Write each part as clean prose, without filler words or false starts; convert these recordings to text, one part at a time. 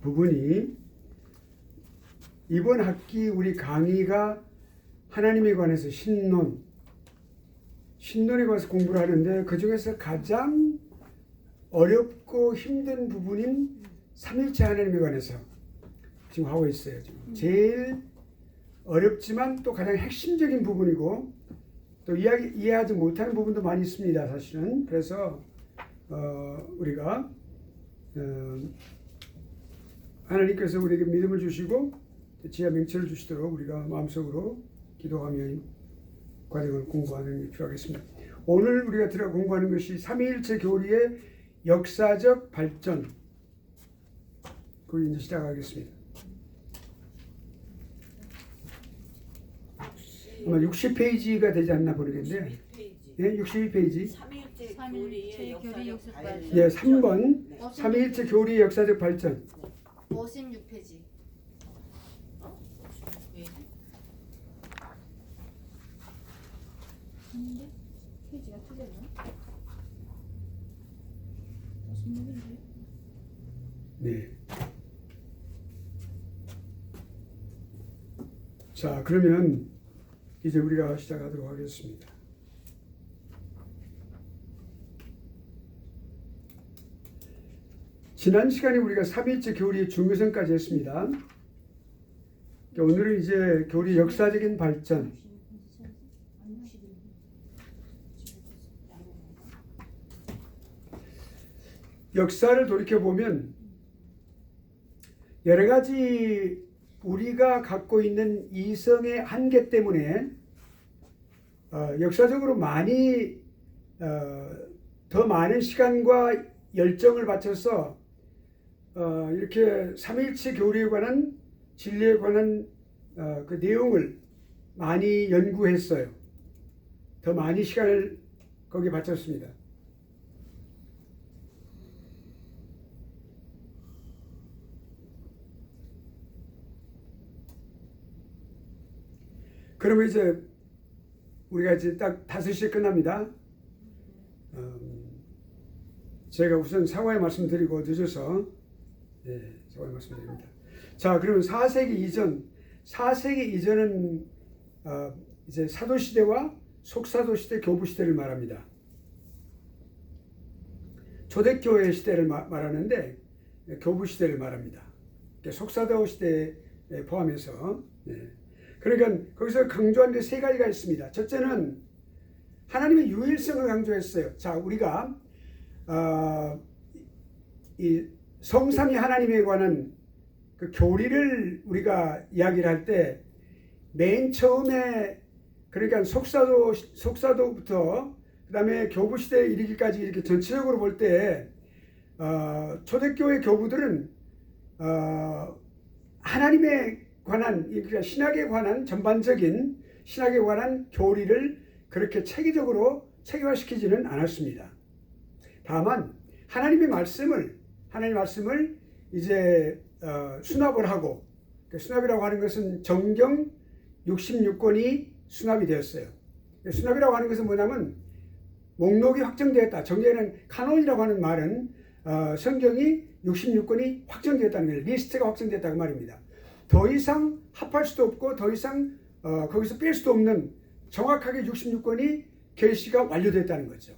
부분이 이번 학기 우리 강의가 하나님에 관해서 신론에 관해서 공부를 하는데 그 중에서 가장 어렵고 힘든 부분인 삼일체 하나님에 관해서 지금 하고 있어요. 지금 제일 어렵지만 또 가장 핵심적인 부분이고 또 이해하지 못하는 부분도 많이 있습니다. 사실은. 그래서 우리가 하나님께서 우리에게 믿음을 주시고 지혜와 명철을 주시도록 우리가 마음속으로 기도하며 과정을 공부하는 게 필요하겠습니다. 오늘 우리가 공부하는 것이 삼위일체 교리의 역사적 발전. 그걸 이제 시작하겠습니다. 아마 60페이지가 되지 않나 모르겠는데, 네, 61페이지. 삼위일체 교리의 역사적 발전. 예, 3번. 삼위일체 교리의 역사적 발전. 56페이지. 페이지가 틀렸나? 56인데. 네. 자, 그러면 이제 우리가 시작하도록 하겠습니다. 지난 시간에 우리가 삼위일체 교리의 중요성까지 했습니다. 오늘은 이제 교리 역사적인 발전, 역사를 돌이켜보면 여러 가지 우리가 갖고 있는 이성의 한계 때문에 역사적으로 많이 더 많은 시간과 열정을 바쳐서 이렇게 삼위일체 교리에 관한 진리에 관한 그 내용을 많이 연구했어요. 더 많이 시간을 거기에 바쳤습니다. 그러면 이제 우리가 이제 딱 5시에 끝납니다. 제가 우선 사과의 말씀드리고 늦어서 사과의 말씀드립니다. 자, 그러면 4세기 이전은 이제 사도시대와 속사도시대, 교부시대를 말합니다. 초대교회 시대를 말하는데 교부시대를 말합니다. 속사도시대에 포함해서. 그러니까 거기서 강조한 게 3가지가 있습니다. 첫째는 하나님의 유일성을 강조했어요. 자, 우리가 이 성삼위 하나님에 관한 그 교리를 우리가 이야기를 할 때 맨 처음에 그러니까 속사도부터 그다음에 교부 시대에 이르기까지 이렇게 전체적으로 볼 때 초대교회 교부들은 하나님에 관한 그러니까 신학에 관한 전반적인 신학에 관한 교리를 그렇게 체계적으로 체계화시키지는 않았습니다. 다만 하나님의 말씀을 이제 수납을 하고, 수납이라고 하는 것은 정경 66권이 수납이 되었어요. 수납이라고 하는 것은 뭐냐면 목록이 확정되었다. 정경에는 카논이라고 하는 말은 성경이 66권이 확정되었다는 거예요. 리스트가 확정되었다고 말입니다. 더 이상 합할 수도 없고 더 이상 거기서 뺄 수도 없는 정확하게 66권이 계시가 완료됐다는 거죠.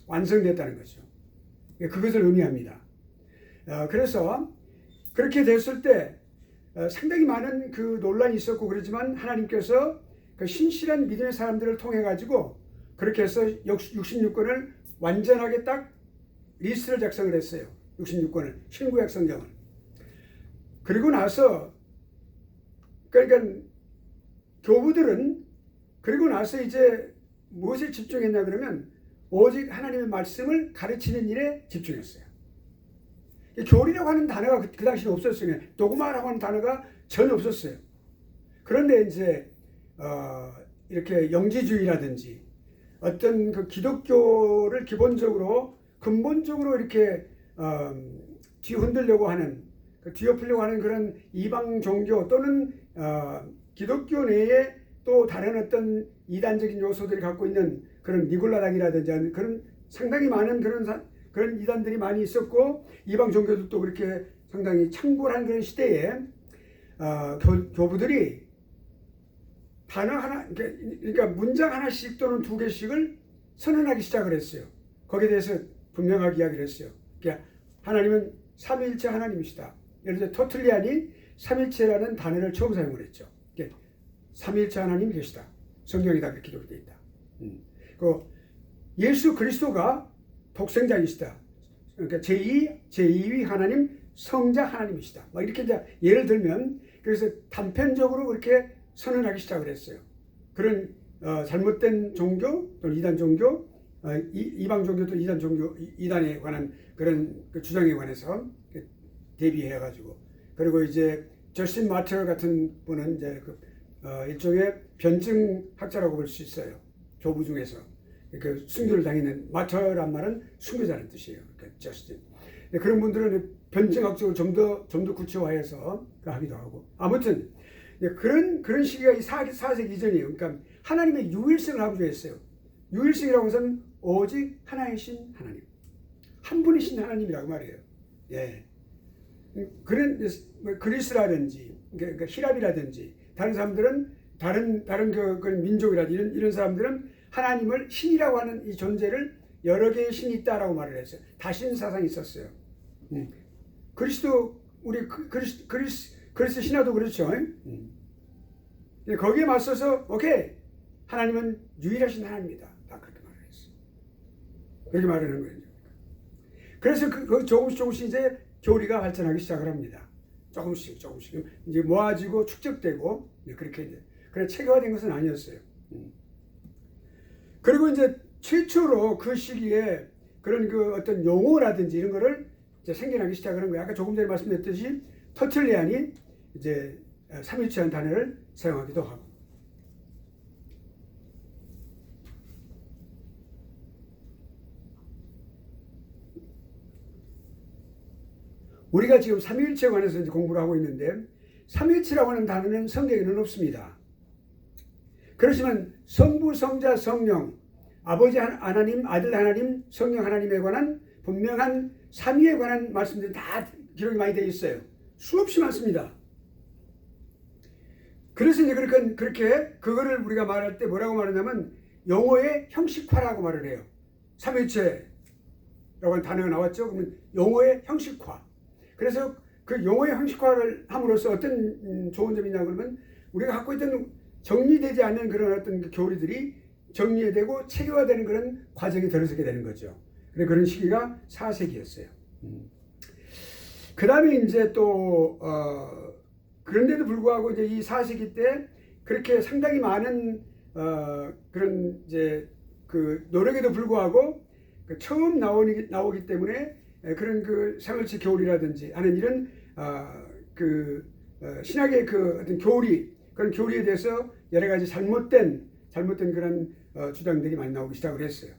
완성됐다는 거죠. 그것을 의미합니다. 그래서 그렇게 됐을 때 상당히 많은 그 논란이 있었고 그렇지만 하나님께서 그 신실한 믿음의 사람들을 통해 가지고 그렇게 해서 66권을 완전하게 딱 리스트를 작성을 했어요. 66권을 신구약 성경을. 그리고 나서 그러니까 교부들은 그리고 나서 이제 무엇에 집중했냐 그러면 오직 하나님의 말씀을 가르치는 일에 집중했어요. 교리라고 하는 단어가 그 당시에 없었어요. 도그마라고 하는 단어가 전혀 없었어요. 그런데 이제 이렇게 영지주의라든지 어떤 그 기독교를 기본적으로 근본적으로 이렇게 뒤흔들려고 하는 뒤엎으려고 하는 그런 이방 종교 또는 기독교 내에 또 다른 어떤 이단적인 요소들이 갖고 있는 그런 니골라당이라든지 그런 상당히 많은 그런 이단들이 많이 있었고 이방 종교들도 그렇게 상당히 창궐한 그런 시대에 교부들이 단어 하나, 그러니까 문장 하나씩 또는 두 개씩을 선언하기 시작을 했어요. 거기에 대해서 분명하게 이야기를 했어요. 그러니까 하나님은 삼위일체 하나님이시다. 예를 들어 터틀리안이 삼일체라는 단어를 처음 사용을 했죠. 삼일체 하나님이 계시다. 성경에 다 그렇게 기록되어 있다. 그 예수 그리스도가 독생자이시다. 그러니까 제2위 하나님 성자 하나님이시다. 막 이렇게 이제 예를 들면 그래서 단편적으로 그렇게 선언하기 시작을 했어요. 그런 잘못된 종교 또는 이단 종교, 이방 종교 또 이단 종교, 이단에 관한 그런 그 주장에 관해서 대비해 가지고 그리고 이제 저스틴 마터 같은 분은 이제 일종의 변증학자라고 볼 수 있어요. 교부 중에서 그 순교를 당했는 마터란 말은 순교자라는 뜻이에요. 그러니까 저스틴. 그런 분들은 변증학적으로 좀 더 구체화해서 하기도 하고 아무튼 그런 시기가 이 4세기 이전이에요. 그러니까 하나님의 유일성을 강조했어요. 유일성이라고 해서는 오직 하나이신 하나님, 한 분이신 하나님이라고 말해요. 예. 그런 그리스라든지 그러니까 히랍이라든지 다른 사람들은 다른 그 민족이라든지 이런 사람들은 하나님을 신이라고 하는 이 존재를 여러 개의 신이 있다라고 말을 했어요. 다신 사상이 있었어요. 그리스도 우리 그리스 신화도 그렇죠. 거기에 맞서서 오케이 하나님은 유일하신 하나님이다. 다 그렇게 말을 했어요. 그렇게 말하는 거예요. 그래서 그 조금씩 이제 교리가 발전하기 시작을 합니다. 조금씩 이제 모아지고 축적되고 그렇게 이제 그래 체계화된 것은 아니었어요. 그리고 이제 최초로 그 시기에 그런 그 어떤 용어라든지 이런 거를 이제 생겨나기 시작하는 거예요. 아까 조금 전에 말씀드렸듯이 터틀리안이 이제 삼일체한 단어를 사용하기도 하고. 우리가 지금 삼위일체에 관해서 이제 공부를 하고 있는데 삼위일체라고 하는 단어는 성경에는 없습니다. 그렇지만 성부, 성자, 성령, 아버지 하나님, 아들 하나님, 성령 하나님에 관한 분명한 삼위에 관한 말씀들이 다 기록이 많이 되어 있어요. 수없이 많습니다. 그래서 이제 그렇게 그거를 우리가 말할 때 뭐라고 말하냐면 용어의 형식화라고 말을 해요. 삼위일체라고 하는 단어가 나왔죠. 그러면 용어의 형식화. 그래서 그 용어의 형식화를 함으로써 어떤 좋은 점이 있냐 그러면 우리가 갖고 있던 정리되지 않는 그런 어떤 그 교리들이 정리되고 체계화되는 그런 과정이 들어서게 되는 거죠. 그런 시기가 4세기였어요. 그 다음에 이제 또 그런데도 불구하고 이제 이 4세기 때 그렇게 상당히 많은 그런 이제 그 노력에도 불구하고 처음 나오기 때문에 그런 그 삼일체 교리라든지 하는 이런 신학의 그 어떤 그런 교리에 대해서 여러 가지 잘못된 그런 주장들이 많이 나오기 시작을 했어요.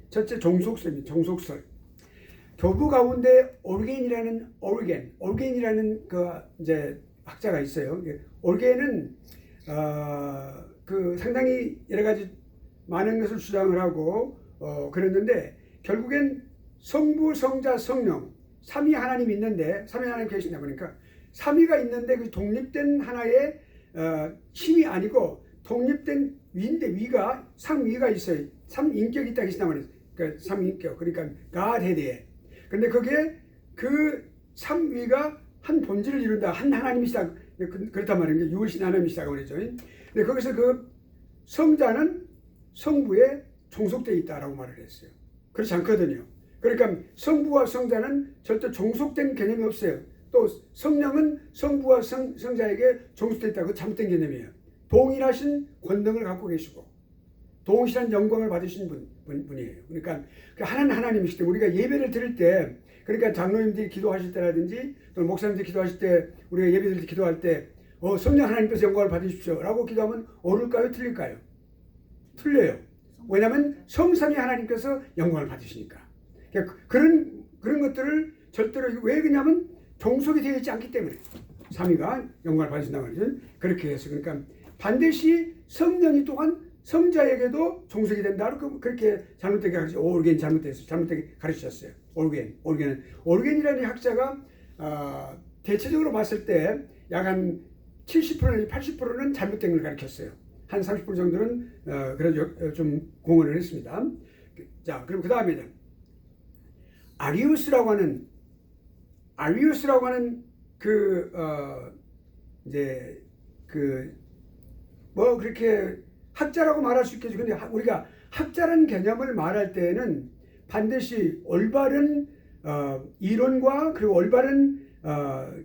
첫째 종속설입니다. 종속설. 교부 가운데 오르겐이라는 그 이제 학자가 있어요. 오르겐은 그 상당히 여러 가지 많은 것을 주장을 하고 그랬는데 결국엔 성부, 성자, 성령 삼위 하나님이 있는데 삼위 하나님 계신다 보니까 삼위가 있는데 그 독립된 하나의 힘이 아니고 독립된 위인데 위가 삼위가 있어요. 삼인격이 있다 계신단 말이에요. 그러니까 삼인격 그러니까 가드헤드에. 근데 그게 그 삼위가 한 본질을 이룬다. 한 하나님이시다. 그렇단 말이에요. 유일신 하나님이시다고 그러죠. 근데 거기서 그 성자는 성부에 종속되어 있다라고 말을 했어요. 그렇지 않거든요. 그러니까 성부와 성자는 절대 종속된 개념이 없어요. 또 성령은 성부와 성자에게 종속되어 있다고 잘못된 개념이에요. 동일하신 권능을 갖고 계시고 동일한 영광을 받으신 분이에요. 그러니까 하나님이시기 때문에 우리가 예배를 드릴 때 그러니까 장로님들이 기도하실 때라든지 또는 목사님들이 기도하실 때 우리가 예배 드릴 때 기도할 때 성령 하나님께서 영광을 받으십시오 라고 기도하면 옳을까요? 틀릴까요? 틀려요. 왜냐하면 성삼위 하나님께서 영광을 받으시니까. 그런 것들을 절대로 왜 그러냐면 종속이 되어 있지 않기 때문에 삼위가 영광을 받으신다고 말이죠. 그렇게 해서 그러니까 반드시 성령이 또한 성자에게도 종속이 된다. 그렇게 잘못되게 가르치죠. 오르겐 잘못되게 가르치셨어요. 오르겐이라는 학자가 대체적으로 봤을 때 약 한 70%, 80%는 잘못된 걸 가르쳤어요. 한 30% 정도는 그래도 좀 공헌을 했습니다. 자, 그럼 그 다음에는 아리우스라고 하는 이제 뭐 그렇게 학자라고 말할 수 있겠죠. 근데 우리가 학자라는 개념을 말할 때에는 반드시 올바른 이론과 그리고 올바른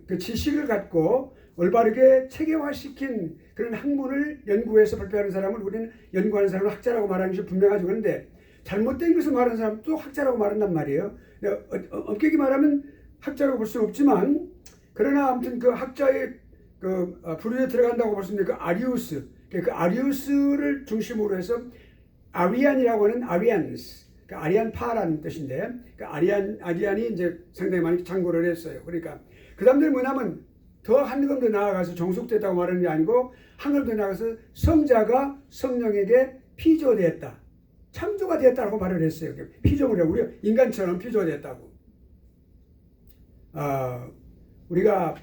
그 지식을 갖고 올바르게 체계화시킨 그런 학문을 연구해서 발표하는 사람을 우리는 연구하는 사람을 학자라고 말하는 것이 분명하죠. 그런데 잘못된 것을 말하는 사람도 학자라고 말한단 말이에요. 엄격히 말하면 학자라고 볼 수는 없지만, 그러나 아무튼 그 학자의 그 부류에 들어간다고 볼 수 있는 그 아리우스를 중심으로 해서 아리안이라고 하는 아리안스, 그 아리안파라는 뜻인데, 그 아리안이 이제 상당히 많이 창고를 했어요. 그러니까 그 사람들이 뭐냐면 더 한 걸음 더 나아가서 종속됐다고 말하는 게 아니고 한 걸음 더 나아가서 성자가 성령에게 피조되었다, 창조가 되었다고 말을 했어요. 피조물이라고, 우리 인간처럼 피조됐다고. 우리가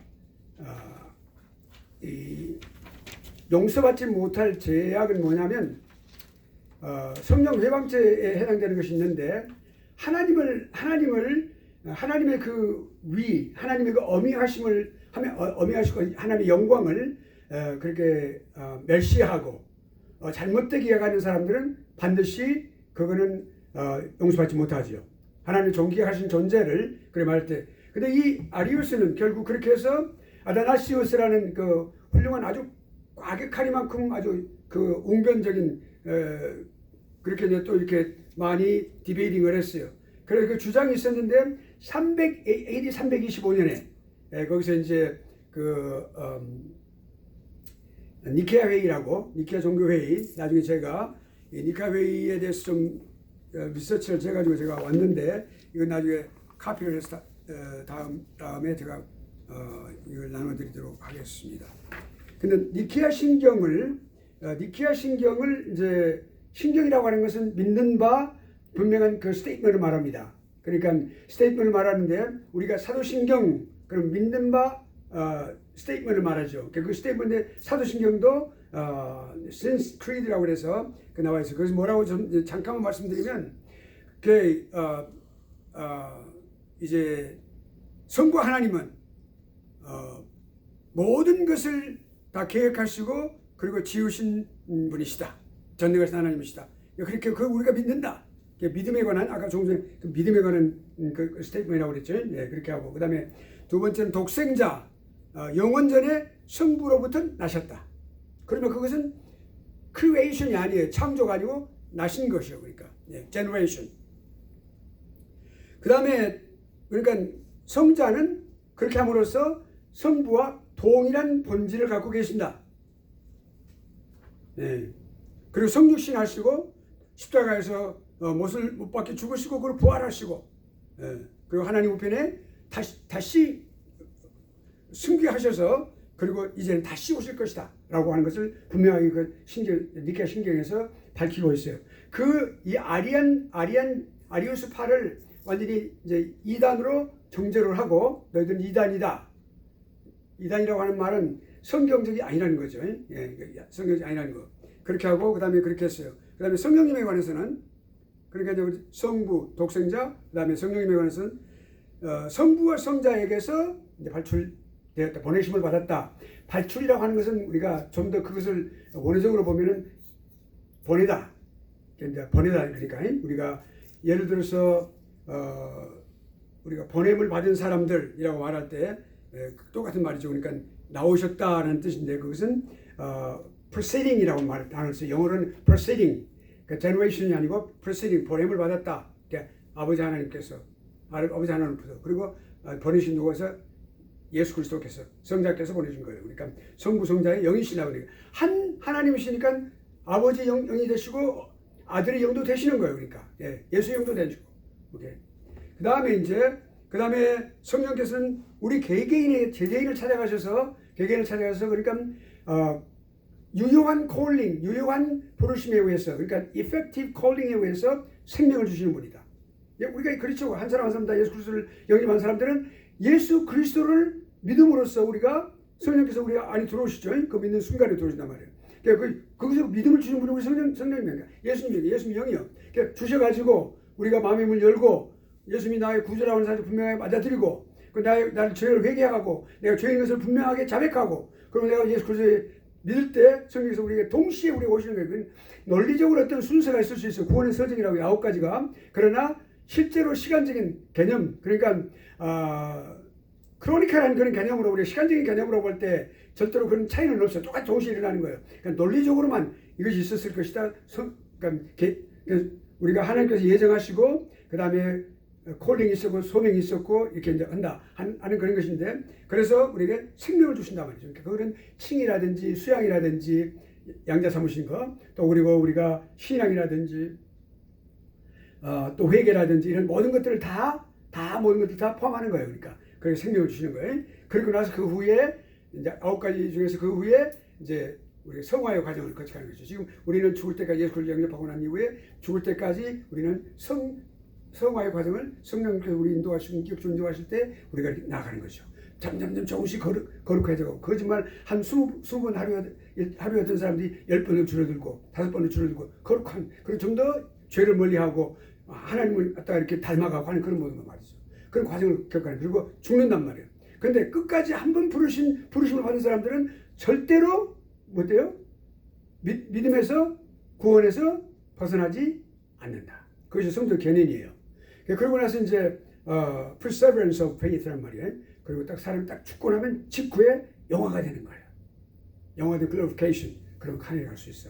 이 용서받지 못할 죄악은 뭐냐면 성령 회방죄에 해당되는 것이 있는데, 하나님의 그 하나님의 그 어미하시고 하나님의 영광을 그렇게 멸시하고 잘못되게 여기는 사람들은 반드시 그거는 용서받지 못하죠. 하나님의 존귀하신 존재를 그래 말할 때. 근데 이 아리우스는 결국 그렇게 해서 아다나시우스라는 그 훌륭한 아주 과격하니만큼 아주 그 웅변적인 그렇게 이제 또 이렇게 많이 디베이팅을 했어요. 그래서 그 주장이 있었는데 AD 325년에 거기서 이제 그 니케아 회의라고, 니케아 종교 회의, 나중에 제가 이 니케아 회의에 대해서 좀 리서치를 해가지고 제가 왔는데, 이건 나중에 카피를 해서 다음에 제가 이걸 나눠드리도록 하겠습니다. 근데 니케아 신경을 이제 신경이라고 하는 것은 믿는 바 분명한 그 스테이트먼을 말합니다. 그러니까 스테이트먼을 말하는데 우리가 사도신경, 그럼 믿는 바 스테이트먼을 말하죠. 그 스테이트먼의 사도신경도 Since Creed라고 해서 그 나와 있어요. 그래서 뭐라고 좀 잠깐만 말씀드리면, 그 이제 성부 하나님은 모든 것을 다 계획하시고 그리고 지으신 분이시다. 전능하신 하나님이시다. 그렇게 우리가 믿는다. 믿음에 관한, 아까 조금 전에 그 믿음에 관한 그 스테이트먼이라고 그랬죠. 네, 그렇게 하고, 그 다음에 두 번째는 독생자, 영원 전에 성부로부터 나셨다. 그러면 그것은 크리에이션이 아니에요. 창조가 아니고 나신 것이요. 그러니까 제너레이션. 그 다음에 그러니까 성자는 그렇게 함으로써 성부와 동일한 본질을 갖고 계신다. 네. 그리고 성육신 하시고 십자가에서 못을 못 박혀 죽으시고 그걸 부활하시고, 그리고 하나님 우편에 다시 승귀하셔서 그리고 이제는 다시 오실 것이다 라고 하는 것을 분명하게 그 니케아 신경에서 밝히고 있어요. 이 아리우스파를 완전히 이제 이단으로 정죄를 하고, 너희들은 이단이다. 이단이라고 하는 말은 성경적이 아니라는 거죠. 성경적이 아니라는 거. 그렇게 하고, 그 다음에 그렇게 했어요. 그 다음에 성령님에 관해서는, 그러니까 이제 성부, 독생자, 그 다음에 성령님에 관해서는 성부와 성자에게서 이제 발출되었다. 보내심을 받았다. 발출이라고 하는 것은 우리가 좀 더 그것을 원어적으로 보면은 보내다. 보내다. 그러니까 우리가 예를 들어서 우리가 보냄을 받은 사람들이라고 말할 때 똑같은 말이죠. 그러니까 나오셨다는 뜻인데, 그것은 proceeding이라고 단어를 써요. 영어로는 proceeding, 그러니까 generation이 아니고 proceeding, 보냄을 받았다. 그러니까 아버지 하나님께서, 아버지 하나님께서, 그리고 보내신 누구서 예수 그리스도께서, 성자께서 보내신 거예요. 그러니까 성부 성자의 영이시라고 그래요. 한 하나님이시니까 아버지 영이 되시고 아들의 영도 되시는 거예요. 그러니까 예수 영도 되시고. 오케이. 그 다음에 성령께서는 우리 개개인을 찾아가셔서 그러니까 유효한 콜링, 유효한 부르심에 의해서, 그러니까 effective calling에 의해서 생명을 주시는 분이다. 우리가 그렇죠. 한 사람 한 사람 다 예수 그리스도를 영접한 사람들은 예수 그리스도를 믿음으로써 우리가 성령께서 우리 안에 들어오시죠. 그 믿는 순간에 들어오신단 말이에요. 그러니까 거기서 믿음을 주신 분이 우리 성령입니다. 예수님이 영이요. 그러니까 주셔가지고 우리가 마음의 문을 열고 예수님이 나의 구주라는 사실을 분명하게 맞아들이고 나를 죄를 회개하고 내가 죄인 것을 분명하게 자백하고 그리고 내가 예수 그리스도를 믿을 때 성령께서 우리에게 동시에 우리가 오시는 거예요. 그건 논리적으로 어떤 순서가 있을 수 있어요. 구원의 서정이라고 9가지가. 그러나 실제로 시간적인 개념 그러니까 크로니카라는 그런 개념으로 우리가 시간적인 개념으로 볼 때 절대로 그런 차이는 없어요. 똑같이 동시에 일어나는 거예요. 그러니까 논리적으로만 이것이 있었을 것이다. 그러니까 우리가 하나님께서 예정하시고 그 다음에 콜링이 있었고 소명이 있었고 이렇게 이제 한다 하는 그런 것인데 그래서 우리에게 생명을 주신단 말이죠. 그러니까 그거는 칭이라든지 수양이라든지 양자 삼으신 거 또 그리고 우리가 신앙이라든지 또 회개라든지 이런 모든 것들을 다 모든 것들 다 포함하는 거예요. 그러니까 그래서 생명을 주시는 거예요. 그리고 나서 그 후에 이제 9가지 중에서 그 후에 이제 우리가 성화의 과정을 거쳐가는 거죠. 지금 우리는 죽을 때까지 예수 그리스도를 영접하고 난 이후에 죽을 때까지 우리는 성화의 과정을 성령께서 우리 인도하시고 인격적으로 인도하실 때 우리가 이렇게 나아가는 거죠. 점점점 조금씩 거룩해져가고 거짓말 한 20번 하루에 어떤 사람들이 10번을 줄어들고 5번을 줄어들고 거룩한 그리고 좀 더 죄를 멀리하고 하나님을 갖다가 이렇게 닮아가고 하는 그런 모든 거 말이죠. 그런 과정을 겪어가는 그리고 죽는단 말이에요. 근데 끝까지 한 번 부르심을 받은 사람들은 절대로 뭐 돼요? 믿음에서 구원에서 벗어나지 않는다. 그것이 성도 견인이에요. 그러고 나서 이제 perseverance of faith란 말이에요. 그리고 딱 사람이 딱 죽고 나면 직후에 영화가 되는 거예요. 영화도 glorification. 그럼 하늘에 갈 수 있어.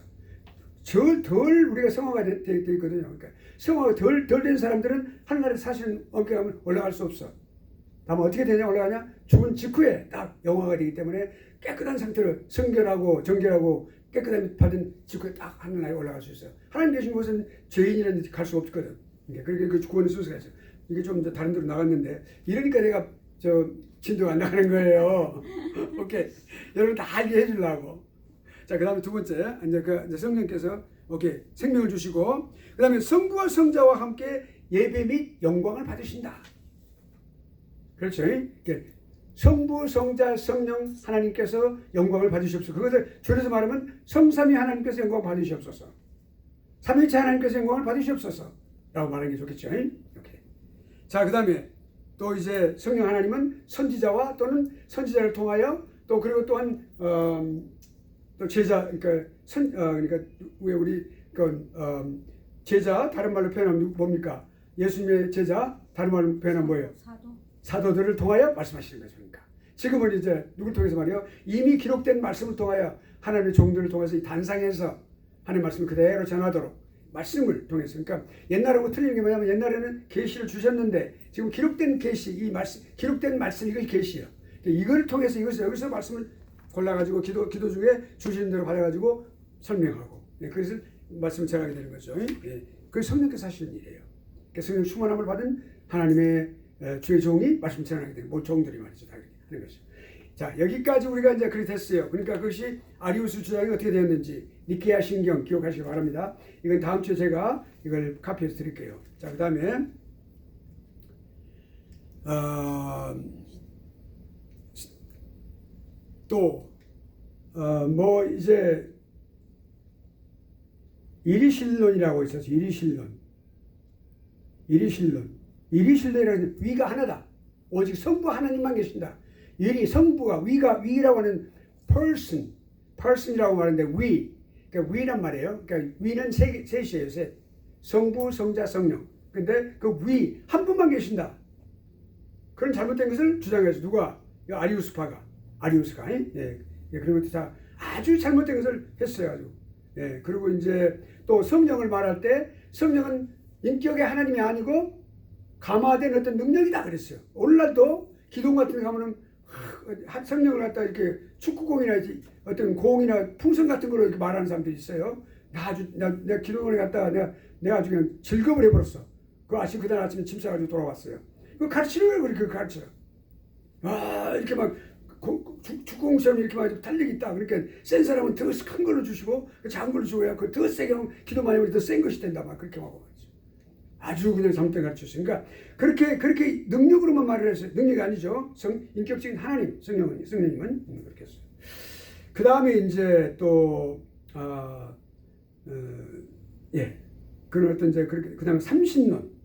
덜 우리가 성화가 돼 있거든요. 그러니까 성화가 덜 된 사람들은 하늘나라에 사실은 엄격하면 올라갈 수 없어. 다만 어떻게 되냐 올라가냐? 죽은 직후에 딱 영화가 되기 때문에 깨끗한 상태로 성결하고 정결하고 깨끗함이 받은 직후에 딱 하늘나라에 올라갈 수 있어요. 하나님 계신 곳은 죄인이라는 데 갈 수 없거든. 그러니까 그 구원의 순서가 있어요. 이게 좀 다른 데로 나갔는데 이러니까 내가 진도가 안 나가는 거예요. 오케이. 여러분 다 알게 해주려고. 자, 그 다음에 두 번째. 이제 성령께서 오케이. 생명을 주시고 그 다음에 성부와 성자와 함께 예배 및 영광을 받으신다. 그렇죠. 성부, 성자, 성령 하나님께서 영광을 받으시옵소서. 그것을 줄여서 말하면 성삼위 하나님께서 영광을 받으시옵소서. 삼위체 하나님께서 영광을 받으시옵소서. 라고 말하는 게 좋겠죠. 이렇게. 자, 그 다음에 또 이제 성령 하나님은 선지자와 또는 선지자를 통하여 또 그리고 또한 또 제자 그러니까 왜 우리 제자 다른 말로 표현하면 뭡니까? 예수님의 제자 다른 말로 표현하면 뭐예요? 사도들을 통하여 말씀하시는 거죠. 그러니까 지금은 이제 누굴 통해서 말이요? 이미 기록된 말씀을 통하여 하나님의 종들을 통해서 이 단상에서 하나님의 말씀을 그대로 전하도록 말씀을 통해서 그러니까 옛날하고 틀린 게 뭐냐면 옛날에는 계시를 주셨는데 지금 기록된 계시 이 말씀 기록된 말씀 이것이 계시예요. 이걸 통해서 여기서 말씀을 골라가지고 기도 중에 주시는 대로 받아가지고 설명하고 그것을 말씀을 전하게 되는 거죠. 그게 성령께서 하시는 일이에요. 성령 충만함을 받은 하나님의 주의 종이 말씀 전하게 되는 뭐 종들이 말이죠. 다 이렇게 하는 것이죠. 자, 여기까지 우리가 이제 그렇게 됐어요. 그러니까 그것이 아리우스 주장이 어떻게 되었는지 니케아 신경 기억하시기 바랍니다. 이건 다음 주에 제가 이걸 카피해서 드릴게요. 자, 그 다음에 또 뭐 이제 이리실론이라고 있어서 이리실론이라는 위가 하나다. 오직 성부 하나님만 계신다. 성부가 위라고 하는 person이라고 말하는데 그러니까 위란 말이에요. 그러니까 위는 셋이에요. 셋. 성부, 성자, 성령. 근데 그 위 한 분만 계신다. 그런 잘못된 것을 주장해서 누가? 아리우스가 그런 것도 다 아주 잘못된 것을 했어요. 아주. 그리고 이제 또 성령을 말할 때 성령은 인격의 하나님이 아니고 감화된 어떤 능력이다 그랬어요. 오늘날도 기도 같은 데 가면은 성령을 갖다 이렇게 축구공이나 어떤 공이나 풍선 같은 걸로 이렇게 말하는 사람들이 있어요. 내가 기도원에 갔다가 내가 아주 그냥 즐거움을 해버렸어. 그날 아침에 짐 싸가지고 돌아왔어요. 그 가르치는 거예요. 그렇게 가르쳐요. 이렇게 막 축구공처럼 이렇게 막 탄력이 있다. 그러니까 센 사람은 더 큰 걸로 주시고 작은 걸로 주고요. 그 더 세게 하면 기도 많이 하면 더 센 것이 된다. 막 그렇게 하고 말이죠. 아주 그냥 잘못된 가르쳤어요. 그러니까 그렇게 능력으로만 말을 했어요. 능력이 아니죠. 인격적인 하나님, 성령님은 그렇게 했어요. 그 다음에 이제 또 그런 어떤 이제 그렇게 그 다음에 삼신론.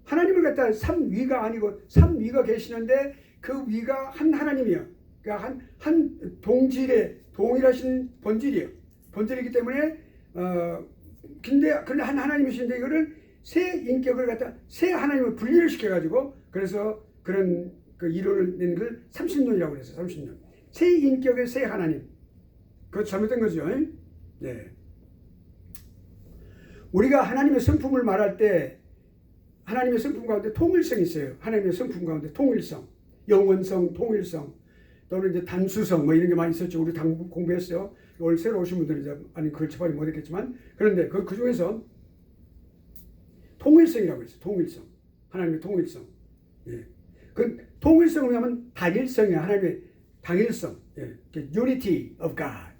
하나님을 갖다 삼위가 아니고 삼위가 계시는데 그 위가 한 하나님이요. 그러니까 한 동일하신 본질이에요. 본질이기 때문에 근데 한 하나님이신데 이거를 세 인격을 갖다 세 하나님을 분리를 시켜가지고 그래서 그런 그 이론을 낸 걸 삼신론이라고 그랬어요. 삼신론. 세 인격의 세 하나님. 그거 잘못된 거죠. 네. 우리가 하나님의 성품을 말할 때 하나님의 성품 가운데 통일성이 있어요. 하나님의 성품 가운데 통일성, 영원성, 통일성, 또는 이제 단수성 뭐 이런 게 많이 있었죠. 우리 당 공부했어요. 오늘 새로 오신 분들은 이제 아니 그걸 접하지 못했겠지만 그런데 그 중에서 통일성이라고 했어요. 통일성, 하나님의 통일성. 예. 그 통일성을 하면 단일성이야. 하나님의 당일성, 예. Unity of God.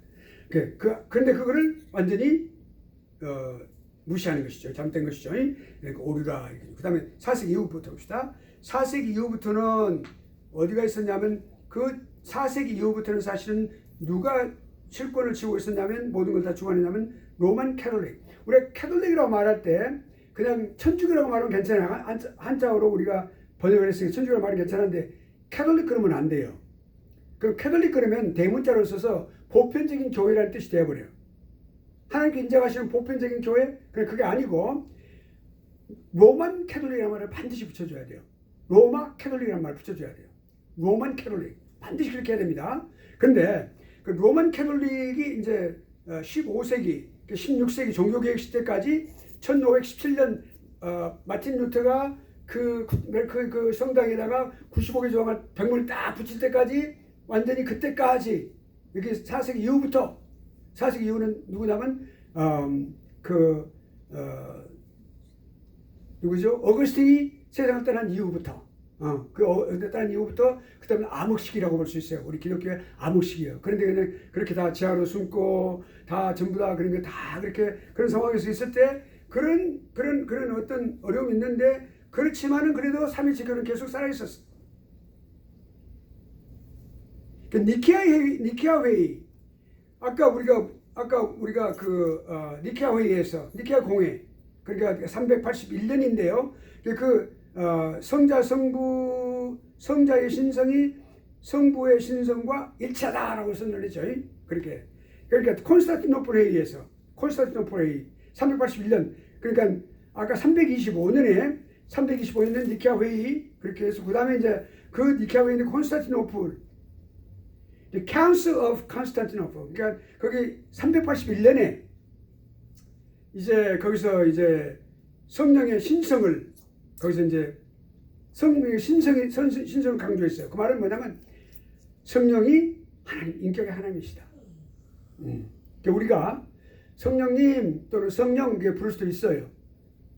그런데 그거를 완전히 무시하는 것이죠. 잘못된 것이죠. 그러니까 오류다. 그 다음에 4세기 이후부터 봅시다. 4세기 이후부터는 어디가 있었냐면 그 4세기 이후부터는 사실은 누가 실권을 쥐고 있었냐면 모든 걸 다 주관했냐면 로만 캐톨릭. 우리가 캐톨릭이라고 말할 때 그냥 천주교라고 말하면 괜찮아요. 한자어로 우리가 번역을 했으니까 천주교라고 말하면 괜찮은데 캐톨릭 그러면 안 돼요. 그럼 캐톨릭 그러면 대문자로 써서 보편적인 교회라는 뜻이 되어버려요. 하나님께 인정하시는 보편적인 교회? 그게 아니고 로만 캐톨릭이라는 말을 반드시 붙여줘야 돼요. 로마 캐톨릭이라는 말을 붙여줘야 돼요. 로만 캐톨릭. 반드시 그렇게 해야 됩니다. 그런데 그 로만 캐톨릭이 이제 15세기, 16세기 종교개혁 시대까지 1517년 마틴 루터가 그 성당에다가 95개 조항을 병문을 딱 붙일 때까지 완전히 그때까지 이렇게 4세기 이후부터 4세기 이후는 누구냐면 누구죠? 어거스틴이 세상을 떠난 이후부터 떠난 이후부터 그다음에 암흑시기라고 볼 수 있어요. 우리 기독교의 암흑시기예요. 그런데 그냥 그렇게 다 지하로 숨고 다 전부 다 그런 게 다 그렇게 그런 상황에서 있을 때 그런 어떤 어려움이 있는데 그렇지만은 그래도 삼위일체교는 계속 살아 있었어. 그 니케아 회의 아까 우리가 그 니케아 회의에서 니케아 공회 그러니까 381년인데요. 성자의 신성이 성부의 신성과 일치하다라고 선언했죠. 그렇게 그러니까 콘스탄티노플 회의에서 콘스탄티노플 회의 381년 그러니까 아까 325년에 니케아 회의 그렇게 해서 그다음에 이제 그 니케아 회의는 콘스탄티노플 The Council of Constantinople. 그러니까 거기 381년에 이제 거기서 이제 성령의 신성을 거기서 이제 성령의 신성을 강조했어요. 그 말은 뭐냐면 성령이 하나님 인격의 하나님이시다. 그러니까 우리가 성령님 또는 성령 부를 수도 있어요.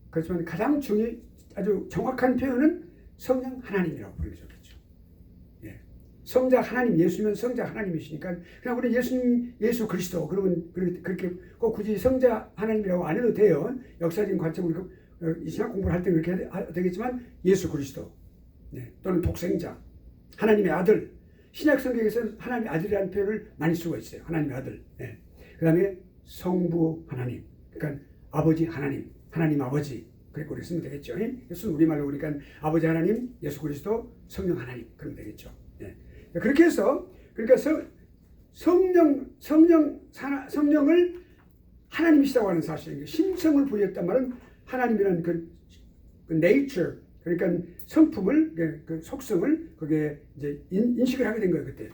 그렇지만 가장 아주 정확한 표현은 성령 하나님이라고 부르기 좋겠죠. 성자 하나님, 예수면 성자 하나님이시니까 그냥 우리 예수 그리스도 그러면 그렇게 꼭 굳이 성자 하나님이라고 안 해도 돼요. 역사적인 관점으로 이 신학 공부를 할 때 그렇게 해야 되겠지만 예수 그리스도 또는 독생자 하나님의 아들 신약 성경에서는 하나님의 아들이라는 표현을 많이 쓰고 있어요. 하나님의 아들. 그 다음에 성부 하나님 그러니까 아버지 하나님 아버지 그렇게 쓰면 되겠죠. 그래서 우리말로 그러니까 아버지 하나님 예수 그리스도 성령 하나님 그러면 되겠죠. 그렇게 해서 그러니까 성령을 하나님이시다고 하는 사실, 심성을 부여했단 말은 하나님이라는 그 nature 그러니까 성품을 그 속성을 그게 이제 인식을 하게 된 거예요 그때.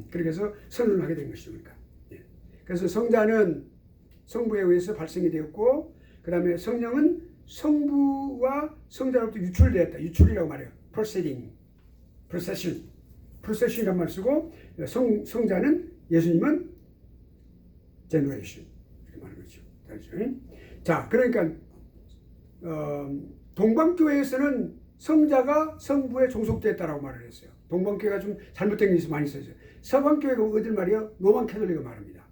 그렇게 해서 선언을 하게 된 것이죠. 그러니까. 그래서 성자는 성부에 의해서 발생이 되었고 그 다음에 성령은 성부와 성자로부터 유출되었다. 유출이라고 말해요. procession이란 말 쓰고 성자는 예수님은 generation 이렇게 말하는 거죠. 자, 그러니까 동방교회에서는 성자가 성부에 종속되었다라고 말을 했어요. 동방교회가 좀 잘못된 게 많이 있어요. 서방교회가 어딜 말이요? 로만 캐톨릭을 말합니다.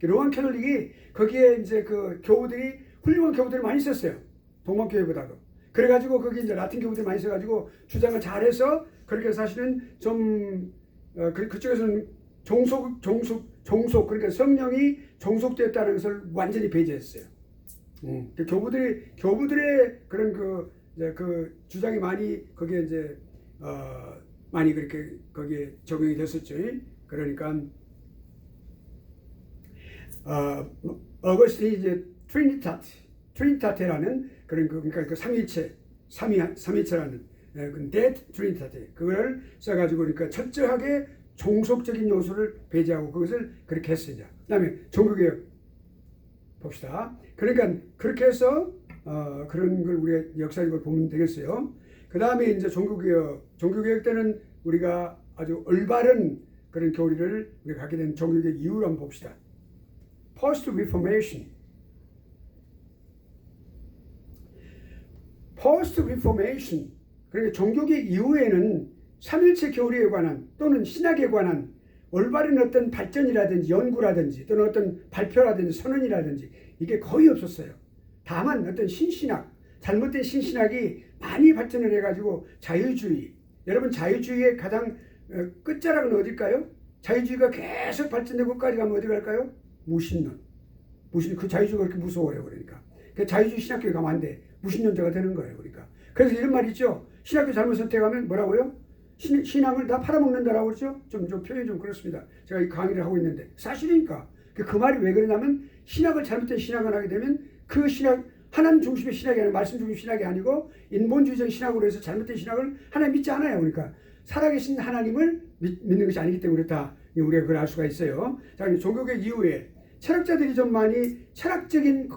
로만 캐톨릭이 거기에 이제 그 교우들이 훌륭한 교우들이 많이 있었어요. 동방교회보다도. 그래가지고 거기 이제 라틴 교부들이 많이 있어가지고 주장을 잘해서 그렇게 사실은 좀 그쪽에서는 종속 그러니까 성령이 종속되었다는 것을 완전히 배제했어요. 그 교부들의 그런 그 주장이 많이 거기에 이제 많이 그렇게 거기에 적용이 됐었죠. 그러니까 어거스틴이 이제 트리니타테라는 그런 그러니까 그 삼위체라는 그 데드 트리니타테 그걸 써가지고 그러니까 철저하게 종속적인 요소를 배제하고 그것을 그렇게 했어요. 그다음에 종교개혁 봅시다. 그러니까 그렇게 해서 그런 걸 우리가 역사적으로 보면 되겠어요. 그 다음에 이제 종교개혁 때는 우리가 아주 올바른 그런 교리를 우리가 갖게 된 종교개혁 이유를 한번 봅시다. Post Reformation. 그러니까 종교개혁 이후에는 삼일체 교리에 관한 또는 신학에 관한 올바른 어떤 발전이라든지 연구라든지 또는 어떤 발표라든지 선언이라든지 이게 거의 없었어요. 다만 어떤 신신학, 잘못된 신신학이 많이 발전을 해가지고 자유주의, 여러분 자유주의의 가장 끝자락은 어딜까요? 자유주의가 계속 발전되고 끝까지 가면 어디 갈까요? 무신론. 그 자유주의가 그렇게 무서워요. 그러니까 자유주의 신학교에 가면 안 돼. 무신론자가 되는 거예요. 그러니까 그래서 이런 말이 있죠. 신학교 잘못 선택하면 뭐라고요? 신앙을 다 팔아먹는다라고 그러죠. 좀 표현이 좀 그렇습니다. 제가 이 강의를 하고 있는데 사실이니까 그 말이 왜 그러냐면 신학을 잘못된 신학을 하게 되면 그 신학 하나님 중심의 신학이 아니고 말씀 중심의 신학이 아니고 인본주의적 신학으로 해서 잘못된 신학을 하나님 믿지 않아요. 그러니까 살아계신 하나님을 믿는 것이 아니기 때문에 그렇다. 우리가 그걸 알 수가 있어요. 자, 종교개혁 이후에 철학자들이 좀 많이 철학적인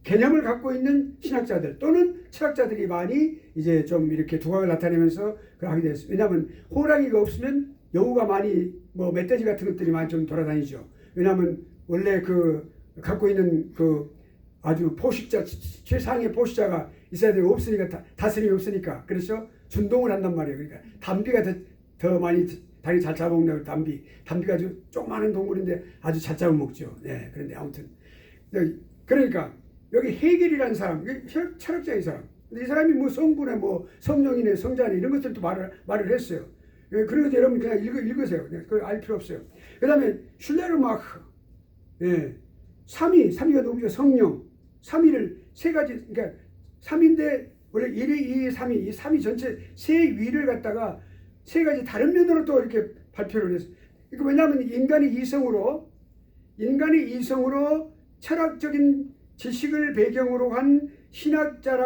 개념을 갖고 있는 신학자들 또는 철학자들이 많이 이제 좀 이렇게 두각을 나타내면서 그걸 하게 됐어요. 왜냐하면 호랑이가 없으면 여우가 많이 뭐 멧돼지 같은 것들이 많이 좀 돌아다니죠. 왜냐하면 원래 그 갖고 있는 그 아주 포식자 최상의 포식자가 있어야 되고 없으니까 다스림이 없으니까 그래서 준동을 한단 말이에요. 그러니까 담비가 더 많이 다리 잘 잡아먹는 담비가 아주 조그마한 동물인데 아주 잘 잡아먹죠. 네, 그런데 아무튼 그러니까 여기 헤겔이라는 사람, 철학자의 사람. 근데 이 사람이 뭐 성부네, 뭐 성령이네, 성자네 이런 것들도 말을 했어요. 그런 것 여러분 그냥 읽으세요. 그걸 알 필요 없어요. 그 다음에 슐레르마흐, 삼위가 누구죠? 성령. 삼위를 세 가지, 그러니까 삼인데 원래 1위, 2위, 3위, 이 3위 전체 세 위를 갖다가 세 가지 다른 면으로 또 이렇게 발표를 했어요. 그러니까 왜냐하면 인간의 이성으로 철학적인 지식을 배경으로 한 신학자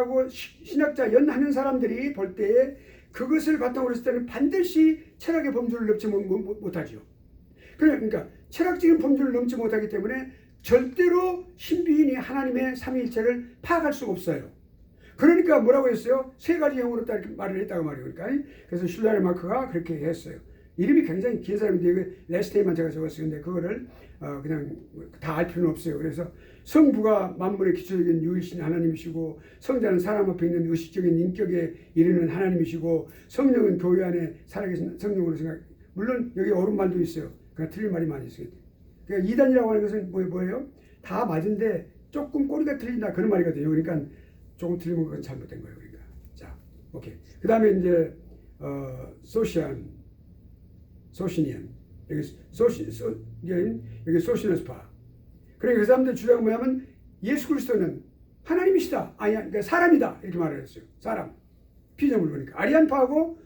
연하는 사람들이 볼 때에 그것을 바탕으로 했을 때는 반드시 철학의 범주를 넘지 못하죠. 그러니까 철학적인 범주를 넘지 못하기 때문에 절대로 신비인이 하나님의 삼위일체를 파악할 수가 없어요. 그러니까 뭐라고 했어요? 세 가지 형으로 딱 이렇게 말을 했다고 말이에요. 그러니까 그래서 슐레르마크가 그렇게 했어요. 이름이 굉장히 긴 사람인데 레스테이만 제가 적었어요. 근데 그거를 그냥 다 알 필요는 없어요. 그래서 성부가 만물의 기초적인 유일신 하나님이시고 성자는 사람 앞에 있는 의식적인 인격에 이르는 하나님이시고 성령은 교회 안에 살아계신 성령으로 생각. 물론 여기 옳은 말도 있어요. 그러니까 틀린 말이 많이 있어요. 그러니까 이단이라고 하는 것은 뭐예요? 다 맞은데 조금 꼬리가 틀린다 그런 말이거든요. 그러니까 조금 틀리면 그건 잘못된 거예요. 그러니까 자, 오케이. 그 다음에 이제 소시니안 여기 소시너스파. 그러니까 그 사람들 주장은 뭐냐면 예수 그리스도는 하나님이시다. 아니 그러니까 사람이다 이렇게 말을 했어요. 사람 피조물 그러니까 아리안파하고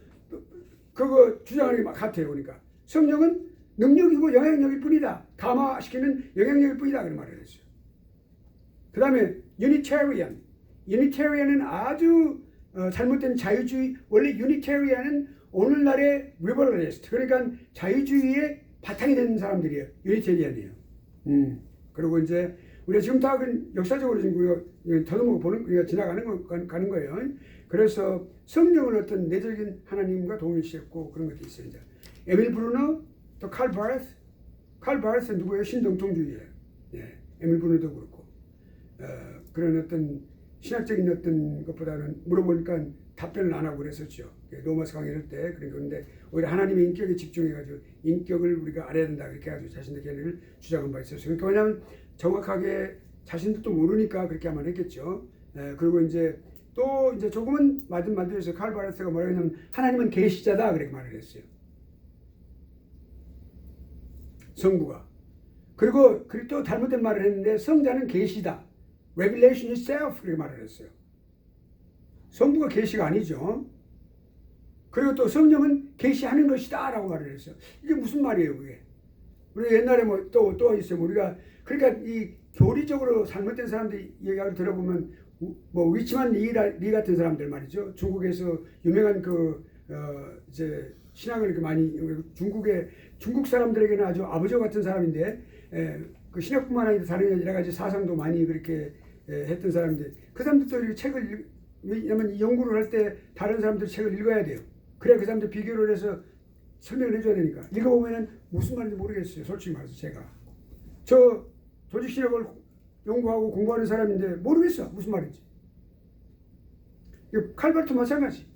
그거 주장하는 게 막 같아요. 그러니까 성령은 능력이고 영향력일 뿐이다. 감화시키는 영향력일 뿐이다 그런 말을 했어요. 그 다음에 유니테리안은 아주 잘못된 자유주의. 원래 유니테리안은 오늘날의 리버럴리스트 그러니까 자유주의의 바탕이 되는 사람들이에요. 유니테리안이에요. 그리고 이제 우리가 지금 다 역사적으로 지금 우리가 더듬어 보는 우리가 가는 거예요. 그래서 성령을 어떤 내적인 하나님과 동일시했고 그런 것도 있어요. 이제 에밀 브루너 또 칼 바르스는 누구예요? 신동통주의예요. 예, 에밀 브루너도 그렇고 그런 어떤 신학적인 어떤 것보다는 물어보니까 답변을 안 하고 그랬었죠. 로마서 강의할 때 그런데 오히려 하나님의 인격에 집중해가지고 인격을 우리가 알아야 된다 그렇게 해가지고 자신의 견해를 주장한 바 있었어요. 그러니까 왜냐하면 정확하게 자신들도 모르니까 그렇게 하면 했겠죠. 그리고 이제 또 이제 조금은 맞은 말도 있어요. 칼 바르트가 뭐라고 했냐면 하나님은 계시자다 그렇게 말을 했어요. 성부가. 그리고 또 잘못된 말을 했는데 성자는 계시다. Revelation itself 그렇게 말을 했어요. 성부가 계시가 아니죠. 그리고 또 성령은 계시하는 것이다 라고 말을 했어요. 이게 무슨 말이에요 그게. 우리 옛날에 뭐 또 있어요. 우리가 그러니까 이 교리적으로 잘못된 사람들 얘기를 들어보면 뭐 위치만 리 같은 사람들 말이죠. 중국에서 유명한 이제 신앙을 이렇게 많이 중국 사람들에게는 아주 아버지 같은 사람인데 그 신학뿐만 아니라 다른 여러 가지 사상도 많이 그렇게 했던 사람인데 그 사람들도 이 책을 왜냐면 연구를 할 때 다른 사람들 책을 읽어야 돼요. 그래야 그 사람들 비교를 해서 설명을 해줘야 되니까 읽어보면은 무슨 말인지 모르겠어요. 솔직히 말해서 제가 저 조직신학을 연구하고 공부하는 사람인데 모르겠어 무슨 말인지. 칼발도 마찬가지.